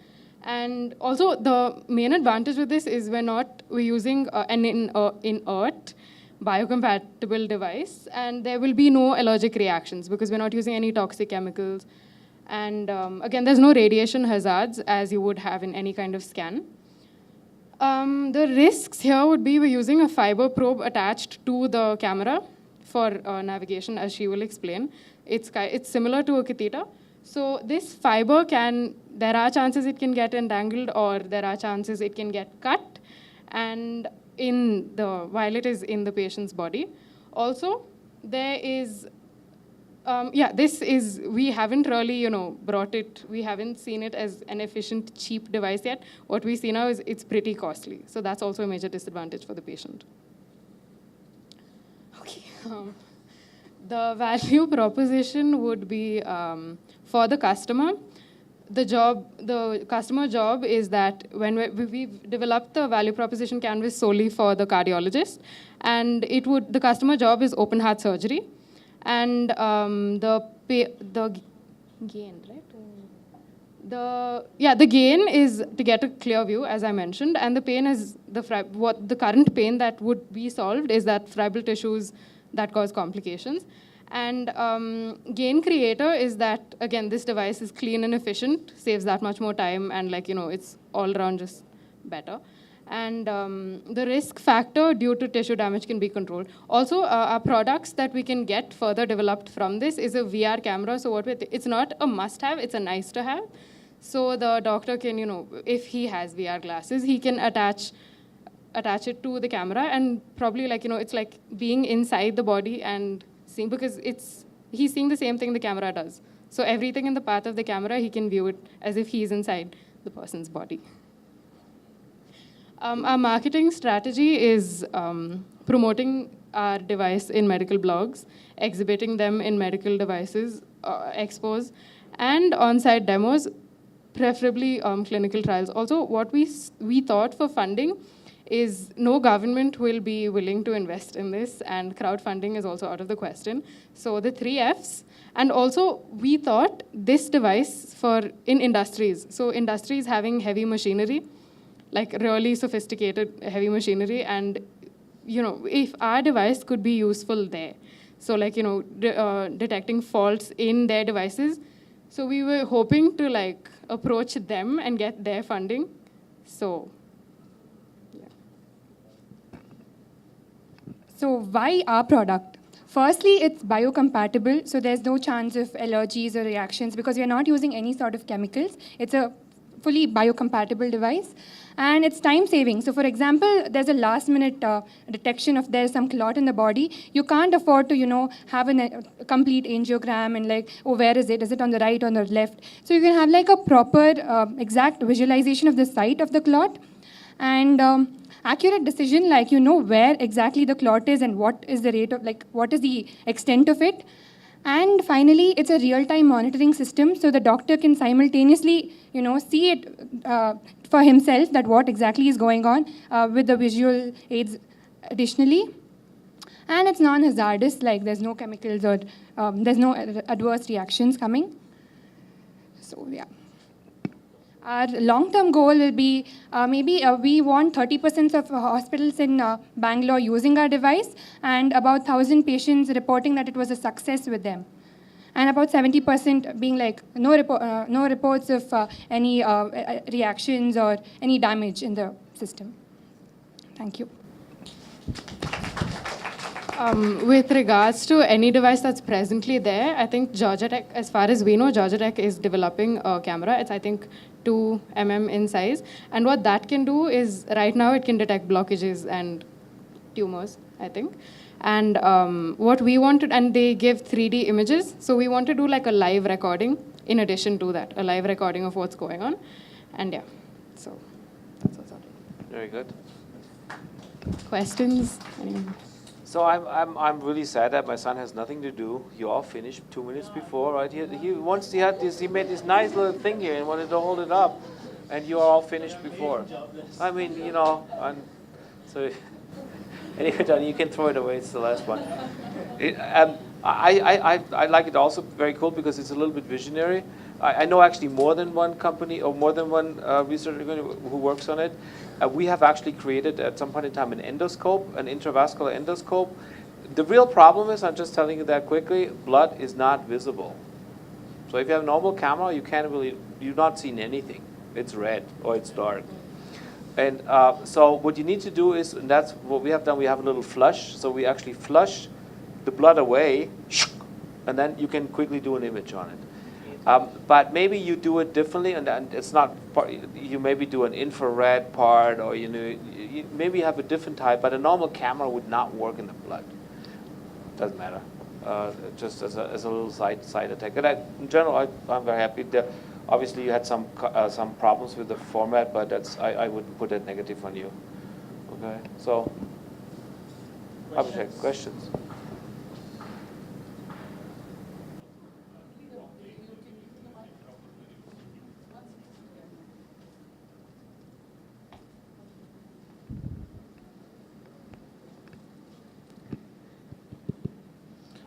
And also, the main advantage with this is we're using an inert biocompatible device, and there will be no allergic reactions because we're not using any toxic chemicals. And again, there's no radiation hazards as you would have in any kind of scan. The risks here would be we're using a fiber probe attached to the camera for navigation, as she will explain. It's similar to a catheter. So this fiber there are chances it can get entangled, or there are chances it can get cut, and while it is in the patient's body. Also, there is, we haven't really, we haven't seen it as an efficient, cheap device yet. What we see now is it's pretty costly. So that's also a major disadvantage for the patient. Okay. The value proposition would be for the customer. The customer job is that when we've developed the value proposition canvas solely for the cardiologist, and the customer job is open heart surgery, and the gain, right? The gain is to get a clear view, as I mentioned, and the pain is the current pain that would be solved is that fibril tissues that cause complications. And gain creator is that, again, this device is clean and efficient, saves that much more time, and it's all around just better. And the risk factor due to tissue damage can be controlled. Also, our products that we can get further developed from this is a VR camera. So it's not a must-have, it's a nice-to-have. So the doctor can, if he has VR glasses, he can attach it to the camera, and probably it's like being inside the body and seeing, because he's seeing the same thing the camera does. So everything in the path of the camera, he can view it as if he's inside the person's body. Our marketing strategy is promoting our device in medical blogs, exhibiting them in medical devices, expos, and on-site demos, preferably clinical trials. Also, what we thought for funding is no government will be willing to invest in this, and crowdfunding is also out of the question. So the 3 Fs. And also, we thought this device in industries. So industries having heavy machinery, like really sophisticated heavy machinery, and if our device could be useful there. So detecting faults in their devices. So we were hoping to approach them and get their funding. So So why our product? Firstly, it's biocompatible, so there's no chance of allergies or reactions because we are not using any sort of chemicals. It's a fully biocompatible device. And it's time-saving. So for example, there's a last-minute detection of there's some clot in the body. You can't afford to, have a complete angiogram and where is it? Is it on the right or on the left? So you can have a proper, exact visualization of the site of the clot. And accurate decision, where exactly the clot is and what is the rate of, what is the extent of it. And finally, it's a real-time monitoring system, so the doctor can simultaneously, see it for himself that what exactly is going on with the visual aids additionally. And it's non-hazardous, there's no chemicals or there's no adverse reactions coming. So, yeah. Our long-term goal will be we want 30% of hospitals in Bangalore using our device and about 1,000 patients reporting that it was a success with them. And about 70% being no reports of any reactions or any damage in the system. Thank you. With regards to any device that's presently there, I think Georgia Tech, as far as we know, Georgia Tech is developing a camera. It's, I think, 2 mm in size. And what that can do is, right now, it can detect blockages and tumors, I think. And what we wanted, and they give 3D images. So we want to do a live recording in addition to that, a live recording of what's going on. And yeah, so that's what's up. Very good. Questions? Anyone? So I'm really sad that my son has nothing to do. You all finished 2 minutes before, right? He made this nice little thing here and wanted to hold it up, and you are all finished before. I mean, so anyway, Johnny, you can throw it away. It's the last one. I like it also very cool because it's a little bit visionary. I know actually more than one company or more than one researcher who works on it. We have actually created at some point in time an endoscope, an intravascular endoscope. The real problem is, I'm just telling you that quickly, blood is not visible. So if you have a normal camera, you can't really, you're not seeing anything. It's red or it's dark. And so what you need to do is, and that's what we have done, we have a little flush. So we actually flush the blood away, and then you can quickly do an image on it. But maybe you do it differently, and it's not, you maybe do an infrared part, or maybe you have a different type, but a normal camera would not work in the blood. Doesn't matter. Just as a little side attack. And in general, I'm very happy. Obviously, you had some problems with the format, but I wouldn't put that negative on you. Okay, so Abhishek, questions?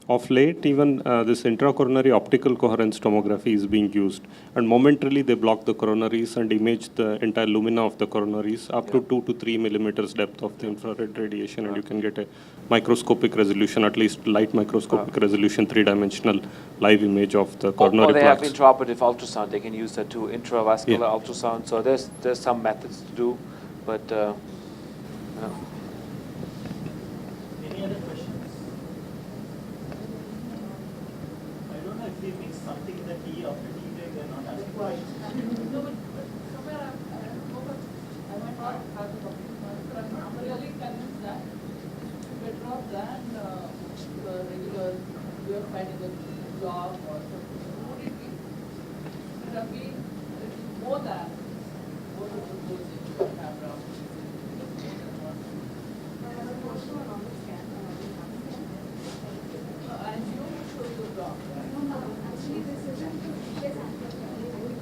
Of late, even this intracoronary optical coherence tomography is being used. And momentarily, they block the coronaries and image the entire lumina of the coronaries up to 2 to 3 millimeters depth of the infrared radiation. And you can get a microscopic resolution, at least light microscopic resolution, 3-dimensional live image of the coronary Or they plaques. have intraoperative ultrasound. They can use that too, intravascular ultrasound. So there's some methods to do, but Any other questions? I don't know if we mix something in the tea after tea break, they're not asking questions. No, but somewhere I might not have the topic, but I'm really convinced that it's better off than the regular way of finding a job or something. Would it be? Should it be more than what it would go into a camera? And you show the job, right? Actually, this isn't to replace anti-fragile.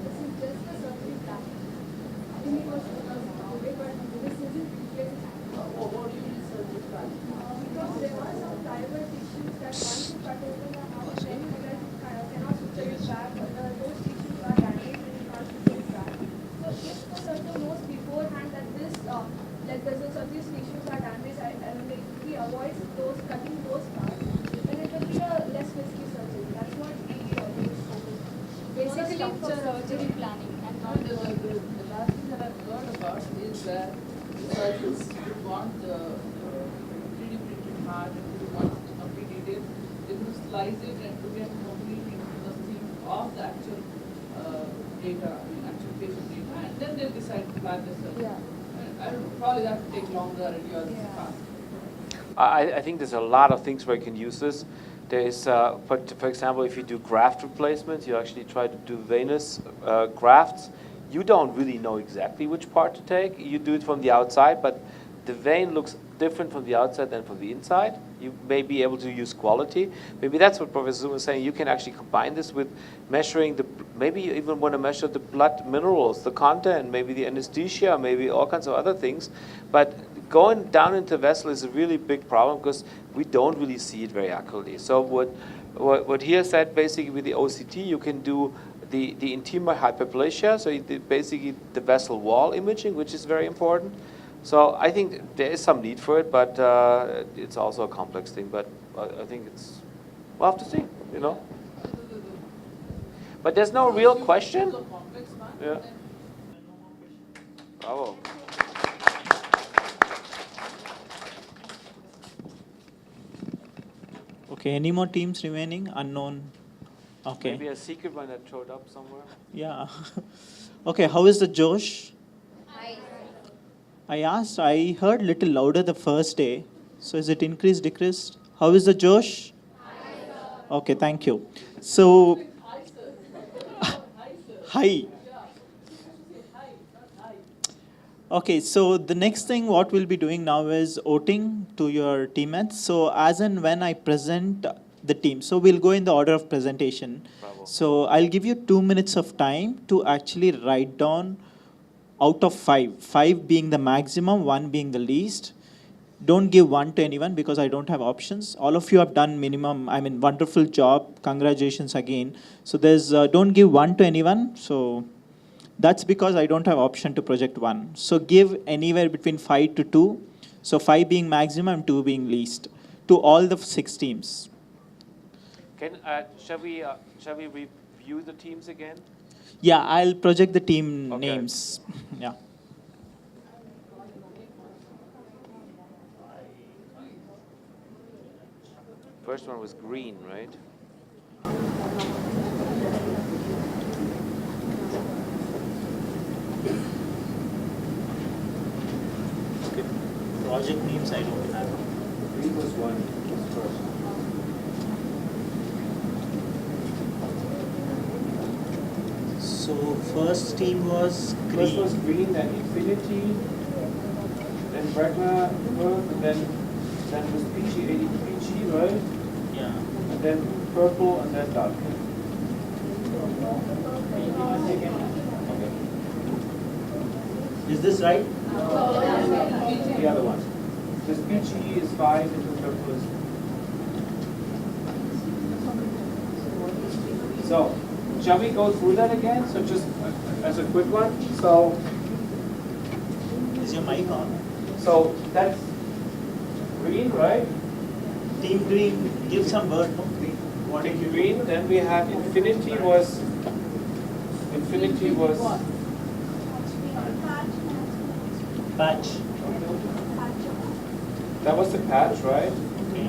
This is just a surgery plan. I think it was away, but this isn't replacing anti-fragile. What do you mean surgery plan? Because there are some private tissues that once you cut open the house, then you realize you cannot suture it back. Those tissues are damaged and you can't suture it back. So if the surgeon knows beforehand that this, like so these tissues are damaged, and if he avoids cutting those parts, then it will be a less risky surgery. That's what we always focus on. Basically, for surgery planning and not the last thing that I've heard about is that the surgeons would want the 3D printed heart and would want the complete details. They would slice it and to get completely the thing of the actual data, actual patient data, and then they'll decide to plan the surgery. Yeah. I don't know, probably that would take longer and yours is fast. I think there's a lot of things where you can use this. There is, for example, if you do graft replacements, you actually try to do venous grafts. You don't really know exactly which part to take. You do it from the outside, but the vein looks different from the outside than from the inside. You may be able to use quality. Maybe that's what Professor Zoom was saying. You can actually combine this with measuring maybe you even want to measure the blood minerals, the content, maybe the anesthesia, maybe all kinds of other things. But going down into the vessel is a really big problem because we don't really see it very accurately. So what here said, basically with the OCT, you can do the intima hyperplasia, so basically the vessel wall imaging, which is very important. So I think there is some need for it, but it's also a complex thing. But I think we'll have to see, But there's no real question. Yeah. Bravo. Okay, any more teams remaining? Unknown. Okay. Maybe a secret one that showed up somewhere. Yeah. Okay, how is the Josh? I heard little louder the first day. So is it increased, decreased? How is the Josh? Okay, thank you. So, hi. Okay, so the next thing what we'll be doing now is voting to your teammates. So as and when I present the team, so we'll go in the order of presentation. Bravo. So I'll give you 2 minutes of time to actually write down out of 5, 5 being the maximum, 1 being the least, don't give one to anyone because I don't have options. All of you have done minimum, wonderful job. Congratulations again. So there's, don't give one to anyone. So that's because I don't have option to project one. So give anywhere between 5 to 2. So 5 being maximum, 2 being least to all the 6 teams. Shall we review the teams again? Yeah, I'll project the team names. Yeah. First one was green, right? Okay. Project names I don't have. Green was one. First. So first team was green. First was green, then Infinity, then Pragma, and then was peachy, 80 peachy, right? Yeah. And then purple, and then dark. Is this right? The other one. This peachy is 5, and the purple is. So, shall we go through that again? So just as a quick one. So, is your mic on? So that's green, right? Team green, give some word. What is green? Then we had Infinity was patch. That was the patch, right? Okay.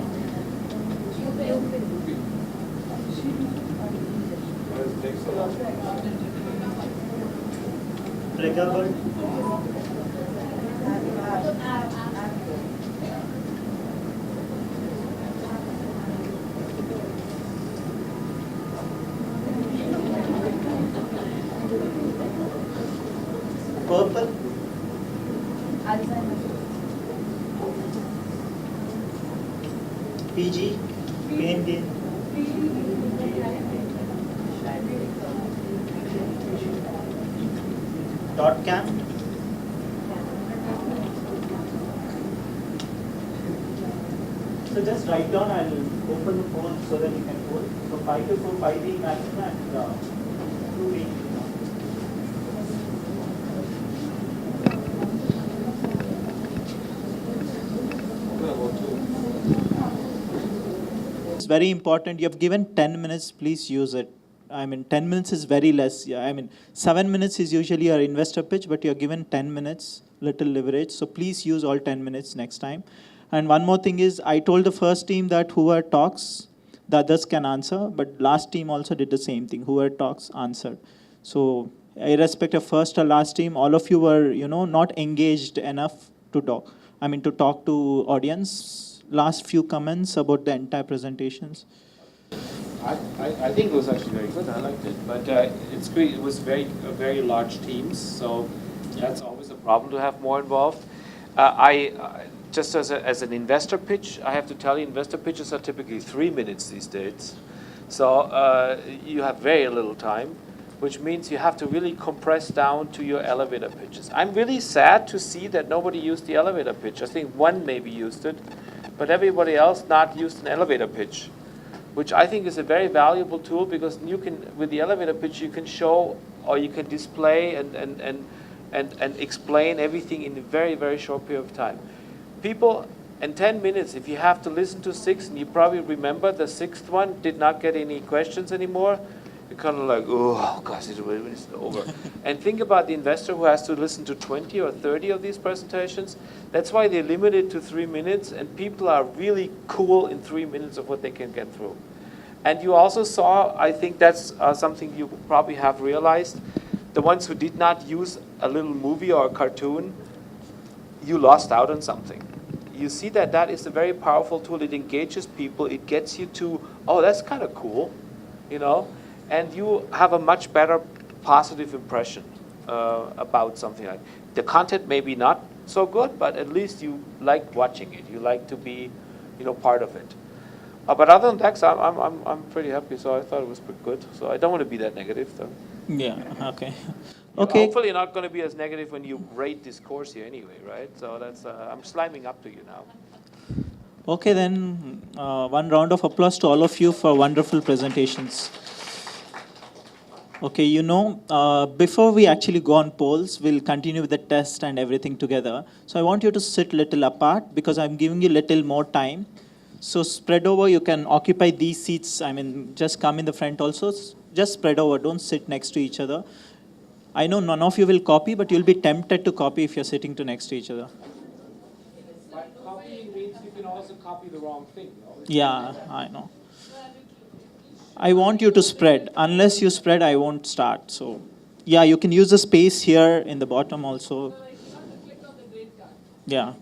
What is next one? Pregabird. Purple. PG. Pain gain. Dot cam. So just write down, I'll open the phone so that you can hold. So 5 to 4, 5 being maximum and 2 being minimum. It's very important. You have given 10 minutes, please use it. 10 minutes is very less. Yeah, 7 minutes is usually your investor pitch, but you're given 10 minutes, little leverage. So please use all 10 minutes next time. And one more thing is, I told the first team that whoever talks, the others can answer, but last team also did the same thing. Whoever talks, answered. So irrespective of first or last team, all of you were, not engaged enough to talk. To talk to audience. Last few comments about the entire presentations. I think it was actually very good. I liked it, but it's great. It was very large teams, so that's always a problem to have more involved. Just as an investor pitch, I have to tell you, investor pitches are typically 3 minutes these days. So you have very little time, which means you have to really compress down to your elevator pitches. I'm really sad to see that nobody used the elevator pitch. I think one maybe used it, but everybody else not used an elevator pitch, which I think is a very valuable tool because you can, with the elevator pitch, you can show or you can display and explain everything in a very, very short period of time. People, in 10 minutes, if you have to listen to 6, and you probably remember the 6th one did not get any questions anymore, you're kind of like, oh, gosh, it's over. And think about the investor who has to listen to 20 or 30 of these presentations. That's why they limit it to 3 minutes, and people are really cool in 3 minutes of what they can get through. And you also saw, I think that's something you probably have realized, the ones who did not use a little movie or a cartoon, you lost out on something. You see that is a very powerful tool. It engages people. It gets you to, oh, that's kind of cool, and you have a much better positive impression about something like the content. Maybe not so good, but at least you like watching it. You like to be, part of it. But other than that, I'm pretty happy. So I thought it was pretty good. So I don't want to be that negative. So. Yeah, okay. Okay. Hopefully you're not going to be as negative when you rate this course here anyway, right? So that's, I'm sliming up to you now. Okay, then one round of applause to all of you for wonderful presentations. Okay, before we actually go on polls, we'll continue with the test and everything together. So I want you to sit little apart because I'm giving you little more time. So spread over, you can occupy these seats. I mean, just come in the front also. Just spread over, don't sit next to each other. I know none of you will copy, but you'll be tempted to copy if you're sitting next to each other. But copying means you can also copy the wrong thing. Yeah, I know. I want you to spread. Unless you spread, I won't start. So, yeah, you can use the space here in the bottom also. Yeah.